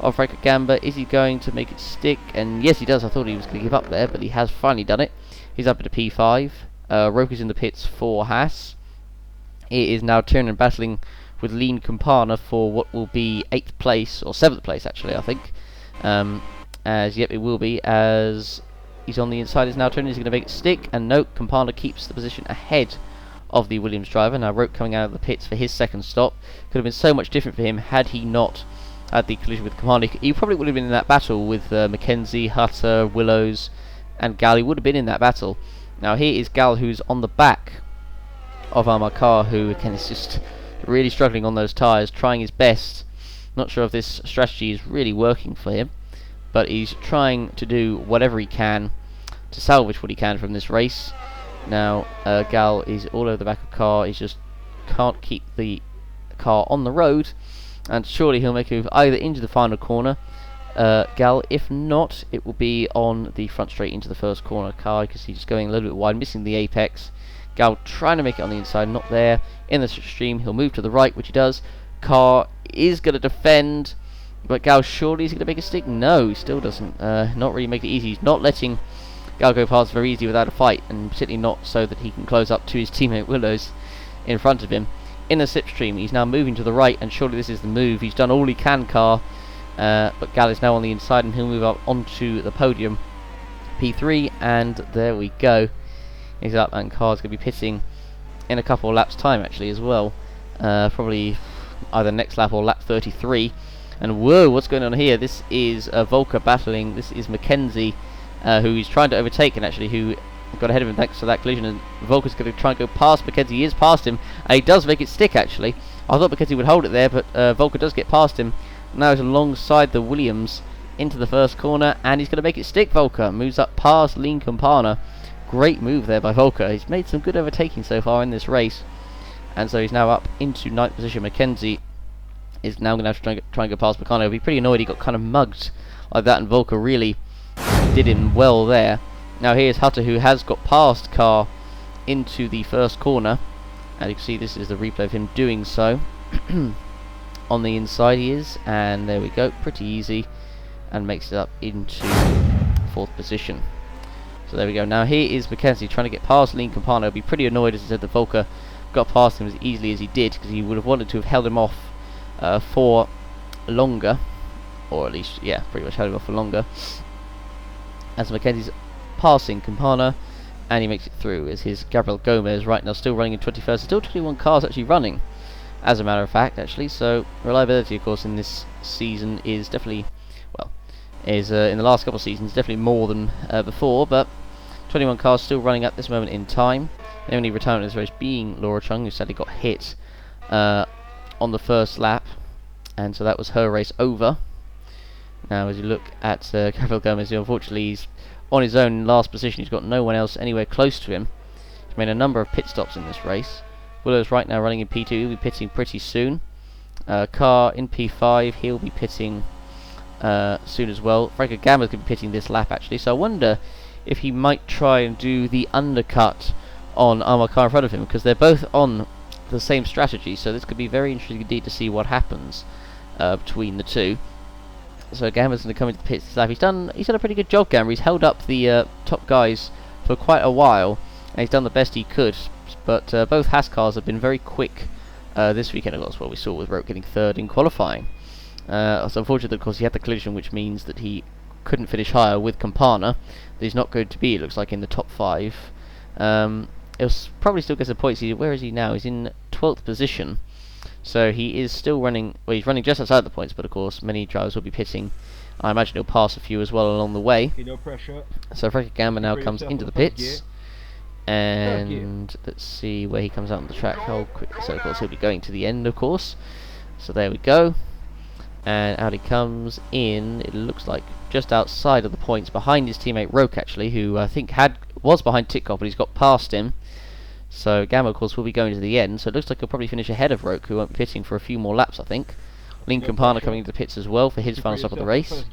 of Franco Gamba. Is he going to make it stick? And yes, he does. I thought he was going to give up there, but he has finally done it. He's up into P5. Roker's in the pits for Haas. It is now Tiernan battling with Lean Campana for what will be 8th place, or 7th place actually, I think. As yep, it will be, as he's on the inside. Is now turning. He's going to make it stick, and no, Campana keeps the position ahead of the Williams driver. Now Roke coming out of the pits for his second stop. Could have been so much different for him had he not had the collision with Campana. He probably would have been in that battle with Mackenzie, Hutter, Willows, and Gal. He would have been in that battle. Now here is Gal, who's on the back of Amar Carr, who again is just really struggling on those tyres, trying his best. Not sure if this strategy is really working for him, but he's trying to do whatever he can to salvage what he can from this race. Now Gal is all over the back of Carr. He just can't keep the car on the road, and surely he'll make a move either into the final corner, Gal. If not, it will be on the front straight into the first corner. Carr, because he's just going a little bit wide, missing the apex. Gal trying to make it on the inside, not there. In the stream, he'll move to the right, which he does. Carr is going to defend, but Gal, surely is he going to make a stick? No, he still doesn't. Not really make it easy. He's not letting Gal go past very easily without a fight, and particularly not so that he can close up to his teammate Willows in front of him. In the slipstream, he's now moving to the right, and surely this is the move. He's done all he can, Carr, but Gal is now on the inside, and he'll move up onto the podium. P3, and there we go. He's up, and Carr's going to be pitting in a couple of laps' time, actually, as well. Probably either next lap or lap 33. And whoa, what's going on here? This is Volker battling. This is Mackenzie, who he's trying to overtake, and actually who got ahead of him thanks to that collision. And Volker's going to try and go past Mackenzie. He is past him, and he does make it stick, actually. I thought Mackenzie would hold it there, but Volker does get past him. Now he's alongside the Williams into the first corner, and he's going to make it stick. Volker moves up past Lean Campana. Great move there by Volker. He's made some good overtaking so far in this race. and so he's now up into 9th position. Mackenzie is now going to have to try and go past Meccano. He'll be pretty annoyed. He got kind of mugged like that, and Volker really did him well there. Now here's Hutter, who has got past Carr into the first corner, and you can see this is the replay of him doing so. On the inside he is, and there we go, pretty easy, and makes it up into 4th position. So there we go. Now here is Mackenzie trying to get past Lean Campana. He'll be pretty annoyed, as he said, that Volker got past him as easily as he did, because he would have wanted to have held him off for longer, or at least, yeah, pretty much held him off for longer. As Mackenzie's passing Campana, and he makes it through, as his Gabriel Gomez right now still running in 21st. Still 21 cars actually running, as a matter of fact, actually. So reliability, of course, in this season is definitely, well, is in the last couple of seasons definitely more than before, but 21 cars still running at this moment in time. The only retirement in this race being Laura Chung, who sadly got hit on the first lap, and so that was her race over. Now as you look at Gabriel Gomez, who unfortunately he's on his own in last position. He's got no one else anywhere close to him. He's made a number of pit stops in this race. Willow's right now running in P2. He'll be pitting pretty soon. Carr in P5. He'll be pitting soon as well. Franco Gamma's going to be pitting this lap actually, so I wonder if he might try and do the undercut on Amar Carr in front of him, because they're both on the same strategy, so this could be very interesting indeed to see what happens between the two. So Gamma's going to come into the pits this lap. He's done a pretty good job, Gamma. He's held up the top guys for quite a while, and he's done the best he could, but both Haas cars have been very quick this weekend. That's what we saw with Roke getting 3rd in qualifying. So unfortunately, of course, he had the collision, which means that he couldn't finish higher with Campana. He's not going to be, it looks like, in the top 5. He'll probably still get some points. Where is he now? He's in 12th position. So he is still running, well, he's running just outside the points, but of course many drivers will be pitting. I imagine he'll pass a few as well along the way. No pressure. So Franco Gamma now comes into the pits, and let's see where he comes out on the track, how quick. So of course he'll be going to the end, of course. So there we go, and out he comes in, it looks like just outside of the points, behind his teammate Roke actually, who I think was behind Titkoff, but he's got past him. So Gamma, of course, will be going to the end, so it looks like he'll probably finish ahead of Roke, who won't be pitting for a few more laps, I think. Lean Campana coming into the pits as well for his final stop of the race.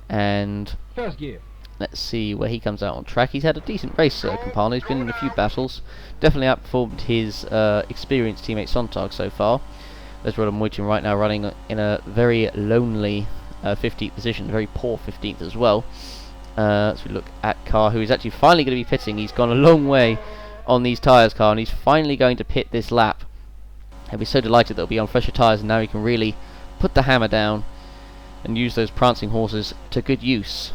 And let's see where he comes out on track. He's had a decent race, Campana. He's been in a few battles. Definitely outperformed his experienced teammate Sontag so far. There's Roland Moitin right now running in a very lonely 15th position, very poor 15th as well. So we look at Carr, who is actually finally going to be pitting. He's gone a long way on these tyres, Carr, and he's finally going to pit this lap. He'll be so delighted that he'll be on fresher tyres, and now he can really put the hammer down and use those prancing horses to good use.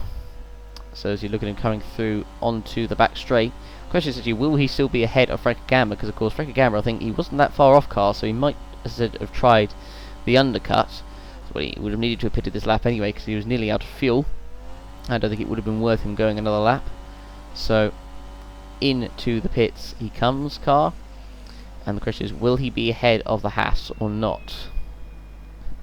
So as you look at him coming through onto the back straight, the question is actually, will he still be ahead of Franco Gamma? Because of course Franco Gamma, I think he wasn't that far off Carr, so he might have tried the undercut. Well, he would have needed to have pitted this lap anyway, because he was nearly out of fuel. I don't think it would have been worth him going another lap. So into the pits he comes, Carr, and the question is, will he be ahead of the Haas or not?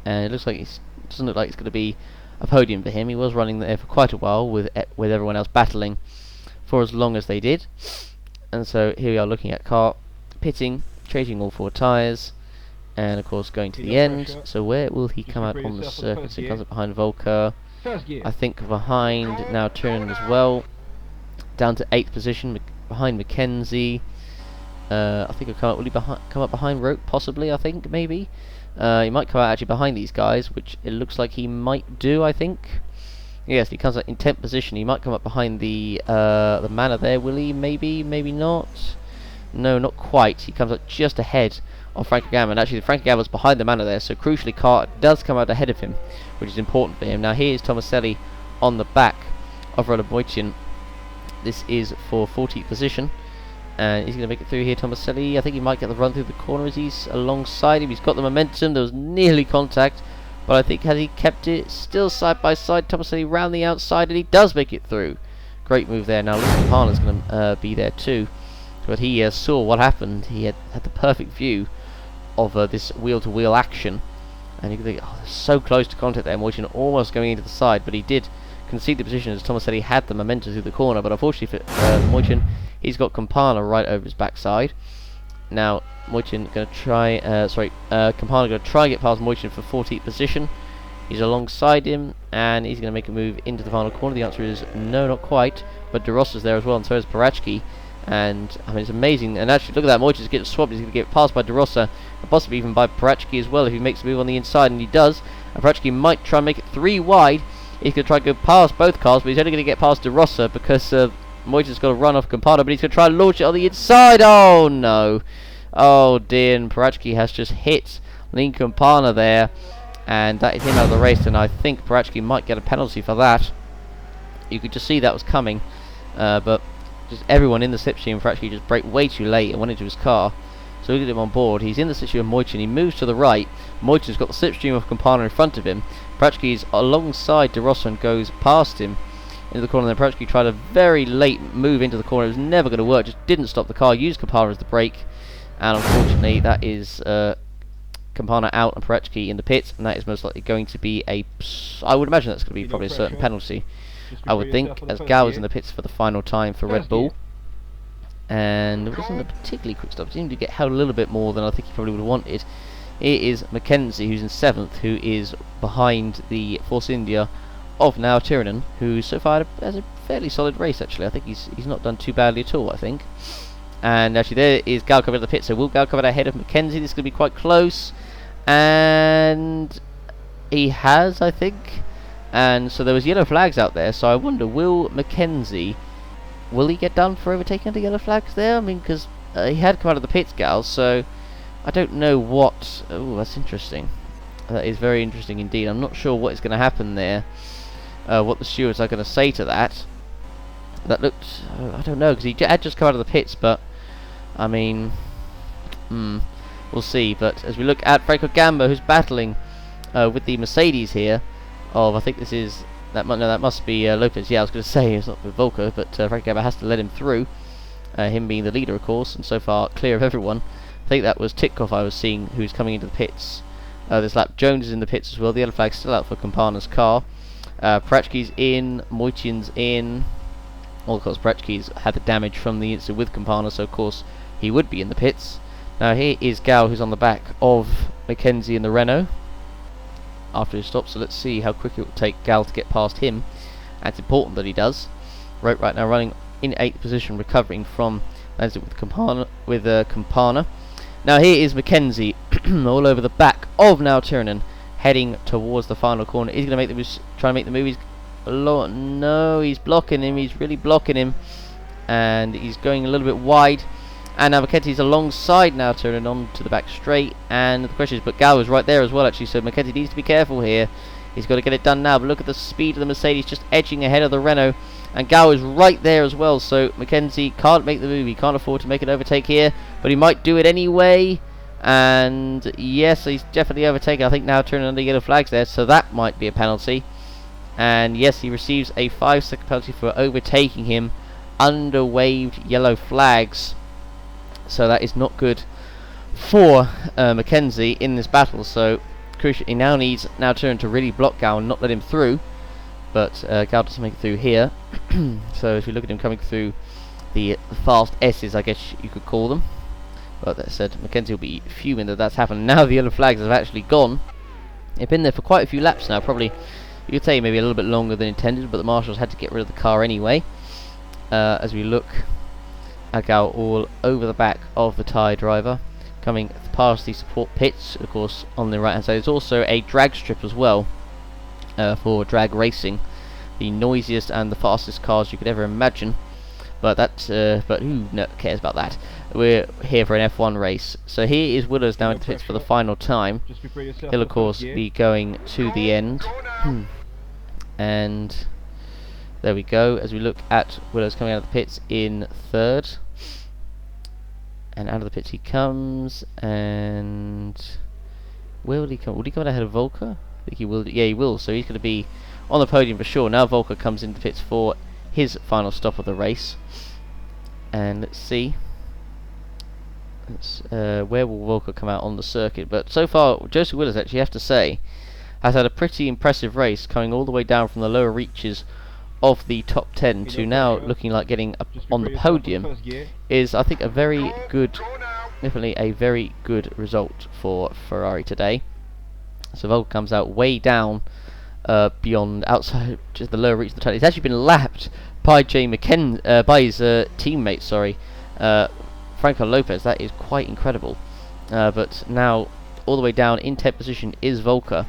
And it looks like doesn't look like it's going to be a podium for him. He was running there for quite a while with everyone else battling for as long as they did. And so here we are looking at Carr pitting, changing all 4 tyres, and of course going to the end. So where will he come out on the circuit? So he comes up behind Volker, I think behind now Turin as well, down to 8th position behind Mackenzie. I think he'll come up. Will he come up behind Roke? Possibly. I think maybe. He might come out actually behind these guys, which it looks like he might do. I think. Yes, he comes out in 10th position. He might come up behind the Manor there. Will he? Maybe. Maybe not. No, not quite. He comes up just ahead of Franco Gamma, and actually Franco Gamma's behind the Manor there. So crucially, Carr does come out ahead of him, which is important for him. Now here's Tomaselli on the back of Roland Moitin. This is for 40th position, and he's going to make it through here. Tomaselli, I think he might get the run through the corner as he's alongside him. He's got the momentum. There was nearly contact, but I think has he kept it still side by side. Tomaselli round the outside, and he does make it through. Great move there. Now Luke Parner's going to be there too, but he saw what happened. He had the perfect view of this wheel-to-wheel action, and you can think, oh, they're so close to contact there. Moitin almost going into the side, but he did concede the position as Thomas said he had the momentum through the corner. But unfortunately for Moitin, he's got Campana right over his backside, Now Moichin going to try, Campana going to try and get past Moichin for 14th position. He's alongside him, and he's going to make a move into the final corner. The answer is no, not quite. But De Rosa's there as well, and so is Parachki. And I mean, it's amazing. And actually, look at that. Moichin's getting swapped. He's going to get passed by De Rosa, and possibly even by Parachki as well if he makes a move on the inside, and he does. And Parachki might try and make it 3 wide. He's going to try and go past both cars, but he's only going to get past De Rosa because Moichin's got to run off Campana, but he's going to try and launch it on the inside. Oh no! Oh dear, and Parachki has just hit Lin Campana there. And that is him out of the race, and I think Parachki might get a penalty for that. You could just see that was coming, but just everyone in the slipstream, Parachki just braked way too late and went into his car. So look at him on board. He's in the slipstream of Moichin. He moves to the right. Moichin's got the slipstream of Campana in front of him. Parachki's alongside De Rosa and goes past him into the corner. And then Parachki tried a very late move into the corner. It was never going to work. Just didn't stop the car. Used Campana as the brake, and unfortunately, that is Campana out and Parachki in the pits, and that is most likely going to be I would imagine that's going to be probably a certain penalty, I would think, as Gao is in the pits for the final time for Red Bull. And it wasn't a particularly quick stop. He seemed to get held a little bit more than I think he probably would have wanted. It is Mackenzie, who's in 7th, who is behind the Force India of now Tiranen, who so far has a fairly solid race actually. I think he's not done too badly at all, I think. And actually there is Gal coming out of the pit, so will Gal come out ahead of Mackenzie? This is going to be quite close. And he has, I think. And so there was yellow flags out there, so I wonder, will Mackenzie, will he get done for overtaking under yellow flags there? I mean, because he had come out of the pits, Gal, so I don't know what... Oh, that's interesting. That is very interesting indeed. I'm not sure what is going to happen there, what the stewards are going to say to that. That looked... I don't know, because he had just come out of the pits, but... I mean, we'll see. But as we look at Franco Gamba, who's battling with the Mercedes here, I think this is that must be Lopez. Yeah, I was going to say it's not with Volker, but Franco Gamba has to let him through. Him being the leader, of course, and so far clear of everyone. I think that was Titkov I was seeing, who's coming into the pits this lap. Jones is in the pits as well. The yellow flag's still out for Campana's car. Parachki's in, Moichin's in. Well, of course, Parachki's had the damage from the incident with Campana, so of course he would be in the pits. Now here is Gao, who's on the back of Mackenzie in the Renault after his stop, so let's see how quick it will take Gao to get past him. And it's important that he does. Right now running in 8th position, recovering from that with Campana. Now here is Mackenzie all over the back of now Tiranen, heading towards the final corner. He's going to make the try and make the move. He's no, he's blocking him. He's really blocking him, and he's going a little bit wide. And now Mackenzie's alongside now, turning on to the back straight. And the question is, but Gao is right there as well, actually. So Mackenzie needs to be careful here. He's got to get it done now. But look at the speed of the Mercedes, just edging ahead of the Renault. And Gao is right there as well. So Mackenzie can't make the move. He can't afford to make an overtake here, but he might do it anyway. And yes, he's definitely overtaken. I think now turning under yellow flags there, so that might be a penalty. And yes, he receives a 5-second penalty for overtaking him under waved yellow flags. So that is not good for Mackenzie in this battle. So crucially, he now needs Tiranen to really block Gao and not let him through. But Gao doesn't make it through here. So if you look at him coming through the fast S's, I guess you could call them. But that said, Mackenzie will be fuming that that's happened. Now the yellow flags have actually gone. They've been there for quite a few laps now. Probably, you could say maybe a little bit longer than intended. But the marshals had to get rid of the car anyway. As we look at Gao all over the back of the tyre driver, coming past the support pits, of course, on the right hand side. There's also a drag strip as well for drag racing, the noisiest and the fastest cars you could ever imagine. But that's but who cares about that? We're here for an F1 race. So here is Willows now in the pits for the final time. He'll of course be going to the end. And there we go, as we look at Willows coming out of the pits in third. And out of the pits he comes, and where will he come? Will he come ahead of Volker? I think he will. Yeah, he will. So he's going to be on the podium for sure. Now Volker comes into the pits for his final stop of the race. And let's see. Where will Volker come out on the circuit? But so far, Joseph Willows, actually, you have to say, has had a pretty impressive race, coming all the way down from the lower reaches of the top 10 to now looking like getting up on the podium. Is, I think, a very good definitely a very good result for Ferrari today. So Volker comes out way down beyond outside just the lower reach of the tunnel. He's actually been lapped by by his teammate, sorry, Franco Lopez. That is quite incredible. But now all the way down in 10th position is Volker,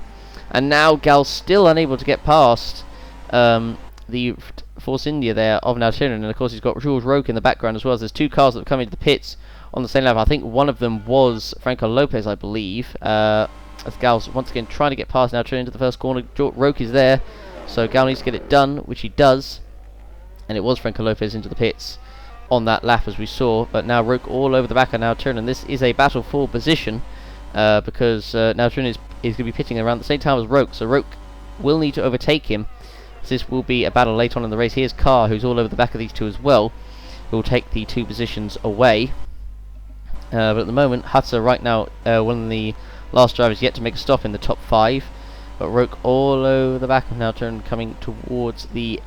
and now Gal's still unable to get past the Force India there of now Tiernan, and of course he's got George Roque in the background as well. So there's two cars that have come into the pits on the same lap. I think one of them was Franco Lopez, I believe. As Gal's once again trying to get past now, turning into the first corner. Roque is there, so Gal needs to get it done, which he does. And it was Franco Lopez into the pits on that lap, as we saw. But now Roque all over the back of now Turner. This is a battle for position because now Turner is going to be pitting around the same time as Roque, so Roque will need to overtake him. So this will be a battle later on in the race. Here's Carr, who's all over the back of these two as well, who will take the 2 positions away. But at the moment, Hutter right now, one of the last drivers yet to make a stop in the top 5. But Roque all over the back of now Turn, coming towards the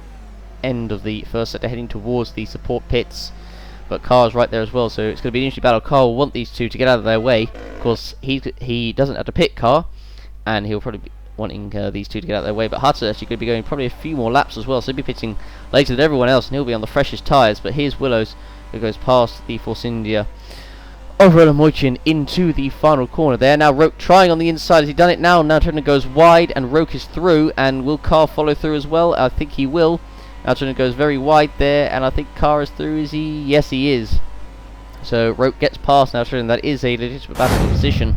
end of the first set. They're heading towards the support pits. But Carr's right there as well, so it's going to be an interesting battle. Carr will want these two to get out of their way. Of course, he doesn't have to pit Carr, and he'll probably be wanting these two to get out of their way. But Hutter actually going to be going probably a few more laps as well, so he'll be pitting later than everyone else, and he'll be on the freshest tyres. But here's Willows, who goes past the Force India over Moichin into the final corner there. Now Roque trying on the inside. Has he done it now? Now Turner goes wide, and Roque is through, and will Carr follow through as well? I think he will. Now Turner goes very wide there, and I think Carr is through. Is he? Yes, he is. So Roque gets past now Turner. That is a legitimate battle for position.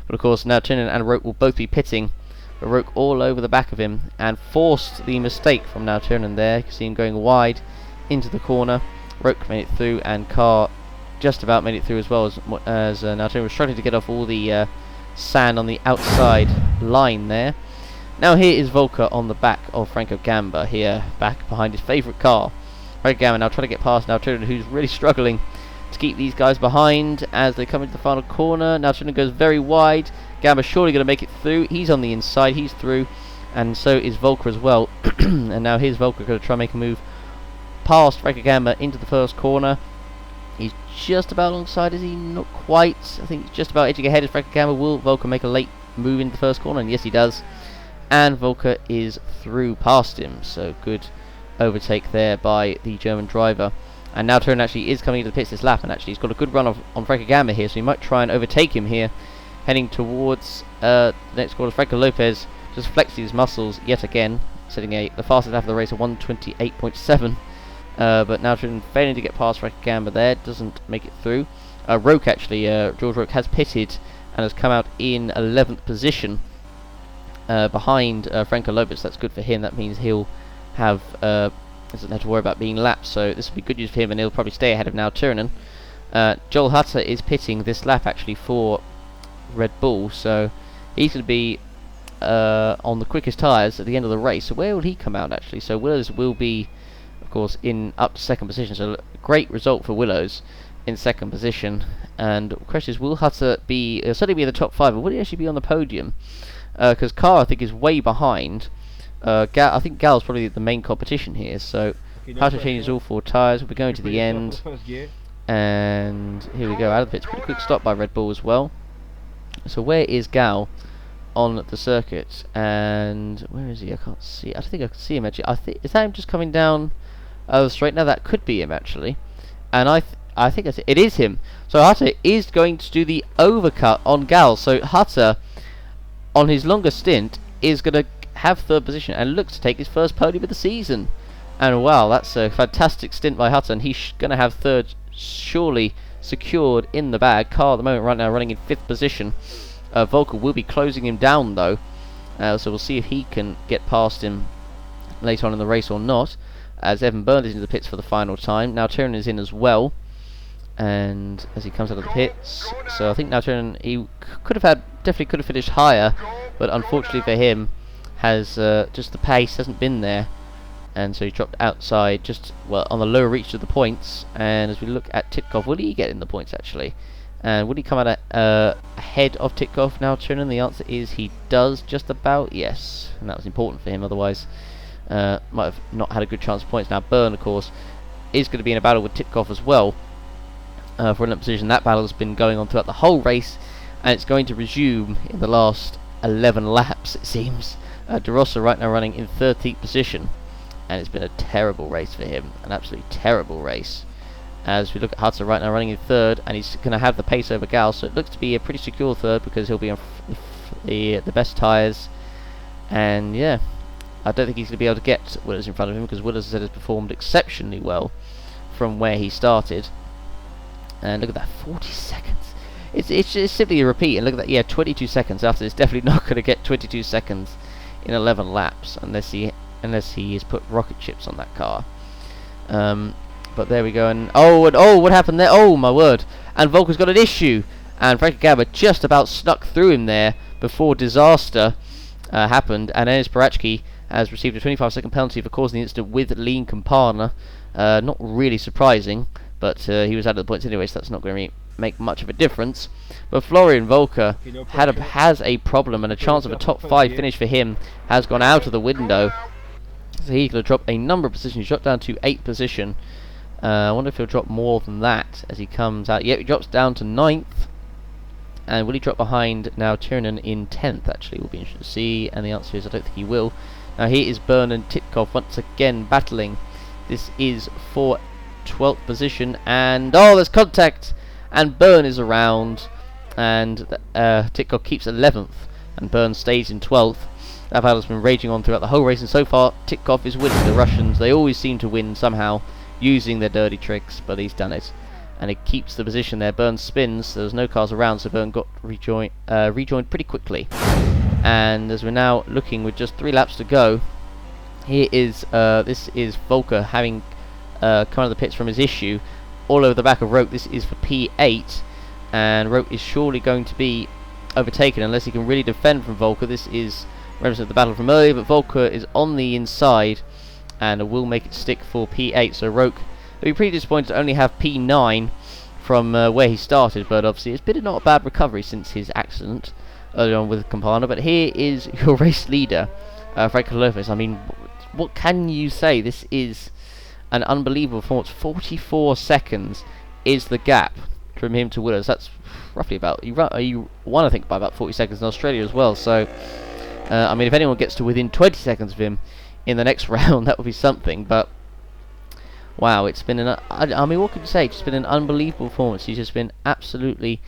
But of course now Turner and Roque will both be pitting. But Roque all over the back of him, and forced the mistake from now Turner there. You can see him going wide into the corner. Roque made it through, and Carr just about made it through as well, as now Turner was struggling to get off all the sand on the outside line there. Now here is Volker on the back of Franco Gamba, here back behind his favourite car. Franco Gamba now trying to get past now Turner, who's really struggling to keep these guys behind as they come into the final corner. Now Turner goes very wide. Gamba surely going to make it through. He's on the inside, he's through, and so is Volker as well. And now here's Volker going to try and make a move past Franco Gamba into the first corner. He's just about alongside, is he? Not quite. I think he's just about edging ahead as Franco Gamba. Will Volker make a late move into the first corner? And yes, he does. And Volker is through past him. So good overtake there by the German driver. And now Turner actually is coming into the pits this lap, and actually he's got a good run on Franco Gamba here, so he might try and overtake him here, heading towards the next corner. Franco Lopez just flexing his muscles yet again, setting the fastest lap of the race at 1:28.7. But now Turner failing to get past Franco Gamba there, doesn't make it through. Roque actually, George Roque has pitted and has come out in 11th position behind Franco Lopez. That's good for him. That means he'll have doesn't have to worry about being lapped, so this will be good news for him, and he'll probably stay ahead of now Turner. Joel Hutter is pitting this lap actually for Red Bull, so he's going to be on the quickest tyres at the end of the race. So where will he come out actually? So Willows will be, of course, in up to 2nd position, so great result for Willows in 2nd position. And the question is, will Hutter be certainly be in the top 5, or will he actually be on the podium? Because Carr, I think, is way behind. I think Gal's probably the main competition here, so Hutter changes all 4 tyres. We'll be going to the end, and here we go, out of the pits. Pretty quick stop by Red Bull as well. So where is Gal on the circuit? And where is he? I can't see. I think I can see him actually. Is that him just coming down the straight? Now that could be him actually, and I think it is him. So Hutter is going to do the overcut on Gal. So Hutter, on his longer stint, is going to have 3rd position and looks to take his first podium of the season. And wow, that's a fantastic stint by Hutter, and he's going to have 3rd surely secured in the bag. Carr at the moment right now running in 5th position. Volker will be closing him down though, so we'll see if he can get past him later on in the race or not, as Evan Byrne is into the pits for the final time. Now Turner is in as well, and as he comes out of the pits, so I think now Turner, he definitely could have finished higher, but unfortunately for him, has just the pace hasn't been there, and so he dropped outside just on the lower reach of the points. And as we look at Titkov, will he get in the points actually? And will he come out ahead of Titkov now, Turner? The answer is he does, just about, yes, and that was important for him, otherwise might have not had a good chance of points. Now Byrne, of course, is going to be in a battle with Titkov as well, for a position. That battle has been going on throughout the whole race, and it's going to resume in the last 11 laps, it seems. De Rossa right now running in 13th position, and it's been a terrible race for him, an absolutely terrible race. As we look at Hudson right now running in 3rd, and he's going to have the pace over Gal, so it looks to be a pretty secure 3rd because he'll be on the best tyres. And yeah, I don't think he's going to be able to get Willers in front of him, because Willers, as I said, has performed exceptionally well from where he started. And look at that, 40 seconds. It's just simply a repeat, and look at that, yeah, 22 seconds after. It's definitely not going to get 22 seconds in 11 laps unless he has put rocket chips on that car. But there we go, and what happened there? Oh my word! And Volker's got an issue, and Frankie Gabba just about snuck through him there before disaster happened. And Enes Parachki has received a 25-second penalty for causing the incident with Lean Campana. Not really surprising, but he was out of the points anyway, so that's not going to make much of a difference. But Florian Volker has a problem, and a chance of a top 5 finish for him has gone out of the window. So he's going to drop a number of positions. He dropped down to 8th position. I wonder if he'll drop more than that as he comes out. Yep, he drops down to 9th. And will he drop behind now Tiernan in 10th? Actually, will be interesting to see. And the answer is I don't think he will. Now here is Byrne and Titkov once again battling. This is for 12th position, and there's contact, and Byrne is around, and Titkov keeps 11th, and Byrne stays in 12th. That battle's been raging on throughout the whole race, and so far Titkov is winning. The Russians, they always seem to win somehow using their dirty tricks, but he's done it, and it keeps the position there. Byrne spins, there's no cars around, so Byrne got rejoined pretty quickly. And as we're now looking with just 3 laps to go, here is this is Volker having come out of the pits from his issue all over the back of Roke. This is for P8, and Roke is surely going to be overtaken unless he can really defend from Volker. This is reminiscent of the battle from earlier, but Volker is on the inside and will make it stick for P8. So Roke will be pretty disappointed to only have P9 from where he started, but obviously it's been not a bad recovery since his accident earlier on with Campana. But here is your race leader, Franco Lopez. I mean, what can you say? This is an unbelievable performance. 44 seconds is the gap from him to Willers. That's roughly about, you won I think by about 40 seconds in Australia as well. So I mean, if anyone gets to within 20 seconds of him in the next round, that would be something. But wow, it's been I mean, what could you say? It's been an unbelievable performance. He's just been absolutely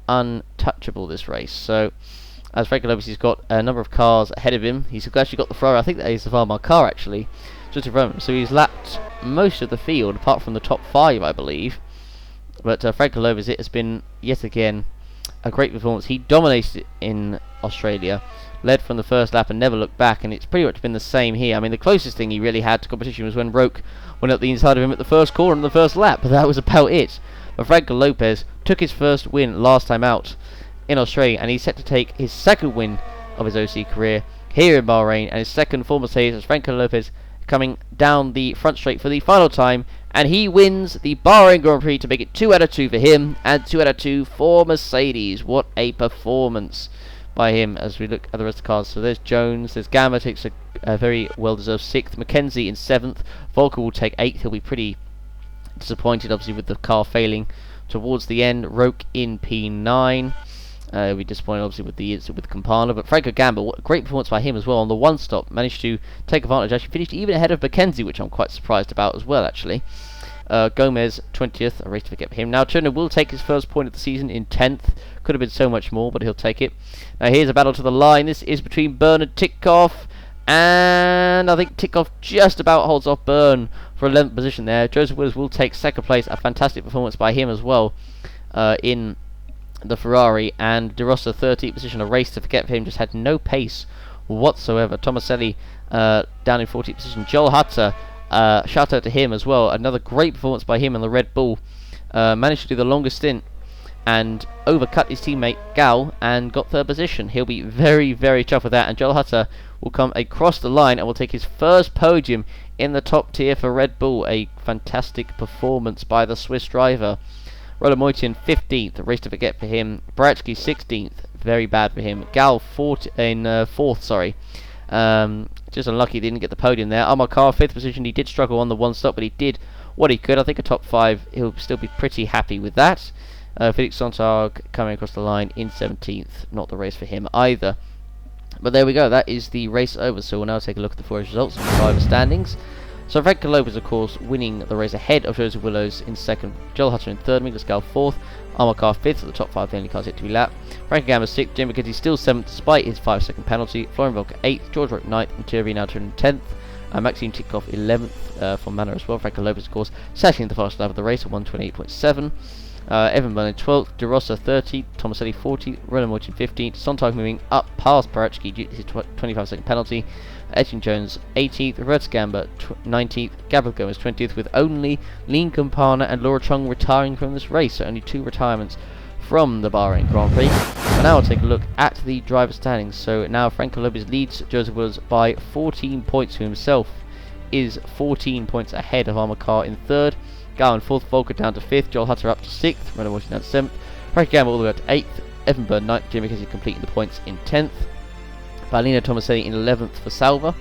untouchable this race. So as Franco Lopez, he's got a number of cars ahead of him. He's actually got the Ferrari. I think that is the Farmar car actually, just in front of him. So he's lapped most of the field apart from the top 5, I believe. But Franco Lopez, it has been yet again a great performance. He dominated in Australia, led from the first lap and never looked back, and it's pretty much been the same here. I mean, the closest thing he really had to competition was when Roke went up the inside of him at the first corner in the first lap, but that was about it. But Franco Lopez took his first win last time out in Australia, and he's set to take his second win of his OC career here in Bahrain, and his second for Mercedes, as Franco Lopez coming down the front straight for the final time, and he wins the Bahrain Grand Prix to make it 2 out of 2 for him and 2 out of 2 for Mercedes. What a performance by him as we look at the rest of the cars. So there's Jones, there's Gamma takes a very well deserved 6th, Mackenzie in 7th, Volker will take 8th. He'll be pretty disappointed obviously with the car failing towards the end. Roke in P9. He'll be disappointed obviously with the incident with Campana, but Franco Gamba, what a great performance by him as well on the one stop. Managed to take advantage, actually finished even ahead of Mackenzie, which I'm quite surprised about as well actually. Gomez 20th, a race to forget for him. Now Turner will take his first point of the season in 10th. Could have been so much more, but he'll take it. Now here's a battle to the line. This is between Byrne and Titkov, and I think Titkov just about holds off Byrne for 11th position there. Joseph Willers will take second place. A fantastic performance by him as well in the Ferrari, and De Rossa 13th position, a race to forget for him, just had no pace whatsoever. Tomaselli down in 14th position. Joel Hutter, shout out to him as well, another great performance by him in the Red Bull. Managed to do the longest stint and overcut his teammate Gal and got 3rd position. He'll be very, very tough with that, and Joel Hutter will come across the line and will take his first podium in the top tier for Red Bull. A fantastic performance by the Swiss driver. Roland Moitian 15th, a race to forget for him. Baratsky 16th, very bad for him. Gal 4th, sorry. Just unlucky he didn't get the podium there. Amar Carr 5th position. He did struggle on the one stop, but he did what he could. I think a top 5, he'll still be pretty happy with that. Felix Sontag coming across the line in 17th, not the race for him either. But there we go, that is the race over. So we'll now take a look at the 4 race results and the driver standings. So Franco Lopez, of course, winning the race ahead of Joseph Willows in 2nd, Joel Hutter in 3rd, Miguel Scal 4th, Amar Carr 5th, at the top 5 the only cars yet to be lapped. Frankie Gamma 6th, Jim McKenzie still 7th despite his 5-second penalty, Florian Volker 8th, George Roque 9th, and Thierry now turning 10th, and Maxime Titkoff 11th from Manor as well. Franco Lopez, of course, settling the fastest lap of the race at 1:28.7. Evan Burnley 12th, De Rossa 13th, Tomaselli 14th, Renault Martin 15th, Sontag moving up past Barachki due to his 25-second penalty, Etienne Jones 18th, Roberto Gamba 19th, Gabriel Gomez 20th, with only Lin Campana and Laura Chung retiring from this race, so only 2 retirements from the Bahrain Grand Prix. And now I'll take a look at the driver standings. So now Franco Lopez leads Joseph Willows by 14 points, who himself is 14 points ahead of Amar Carr in 3rd, Gal in 4th, Volker down to 5th, Joel Hutter up to 6th, Renault Martin down to 7th, Frankie Gamma all the way up to 8th, Evan Byrne 9th, Jim McKenzie completing the points in 10th, Paulino Tomaselli in 11th for Salva.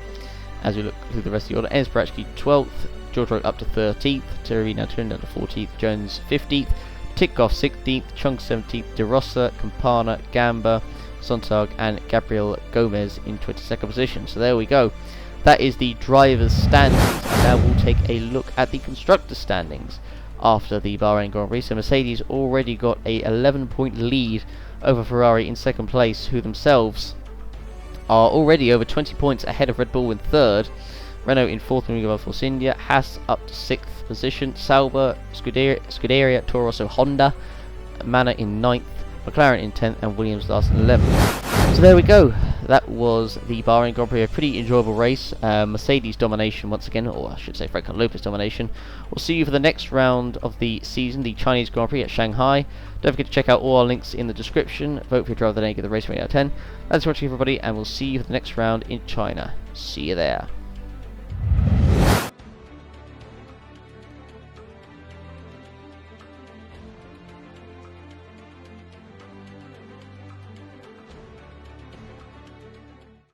As we look through the rest of the order, Enes Barachki 12th, George Roque up to 13th, Thierry now turned down to 14th, Jones 15th, Titkoff 16th, Chung 17th, De Rossa, Campana, Gamba, Sontag and Gabriel Gomez in 22nd position. So there we go. That is the drivers' standings. And now we'll take a look at the constructors' standings after the Bahrain Grand Prix. So Mercedes already got a 11-point lead over Ferrari in 2nd place, who themselves are already over 20 points ahead of Red Bull in 3rd. Renault in 4th, Miguel Force India, Haas up to 6th position, Sauber, Scuderia, Toro Rosso, Honda, Manor in 9th, McLaren in 10th, and Williams last in 11th. So there we go. That was the Bahrain Grand Prix, a pretty enjoyable race. Mercedes domination once again, or I should say Franco Lopez domination. We'll see you for the next round of the season, the Chinese Grand Prix at Shanghai. Don't forget to check out all our links in the description. Vote for your driver of the day, get the race rating out of 10. Thanks for watching, everybody, and we'll see you for the next round in China. See you there.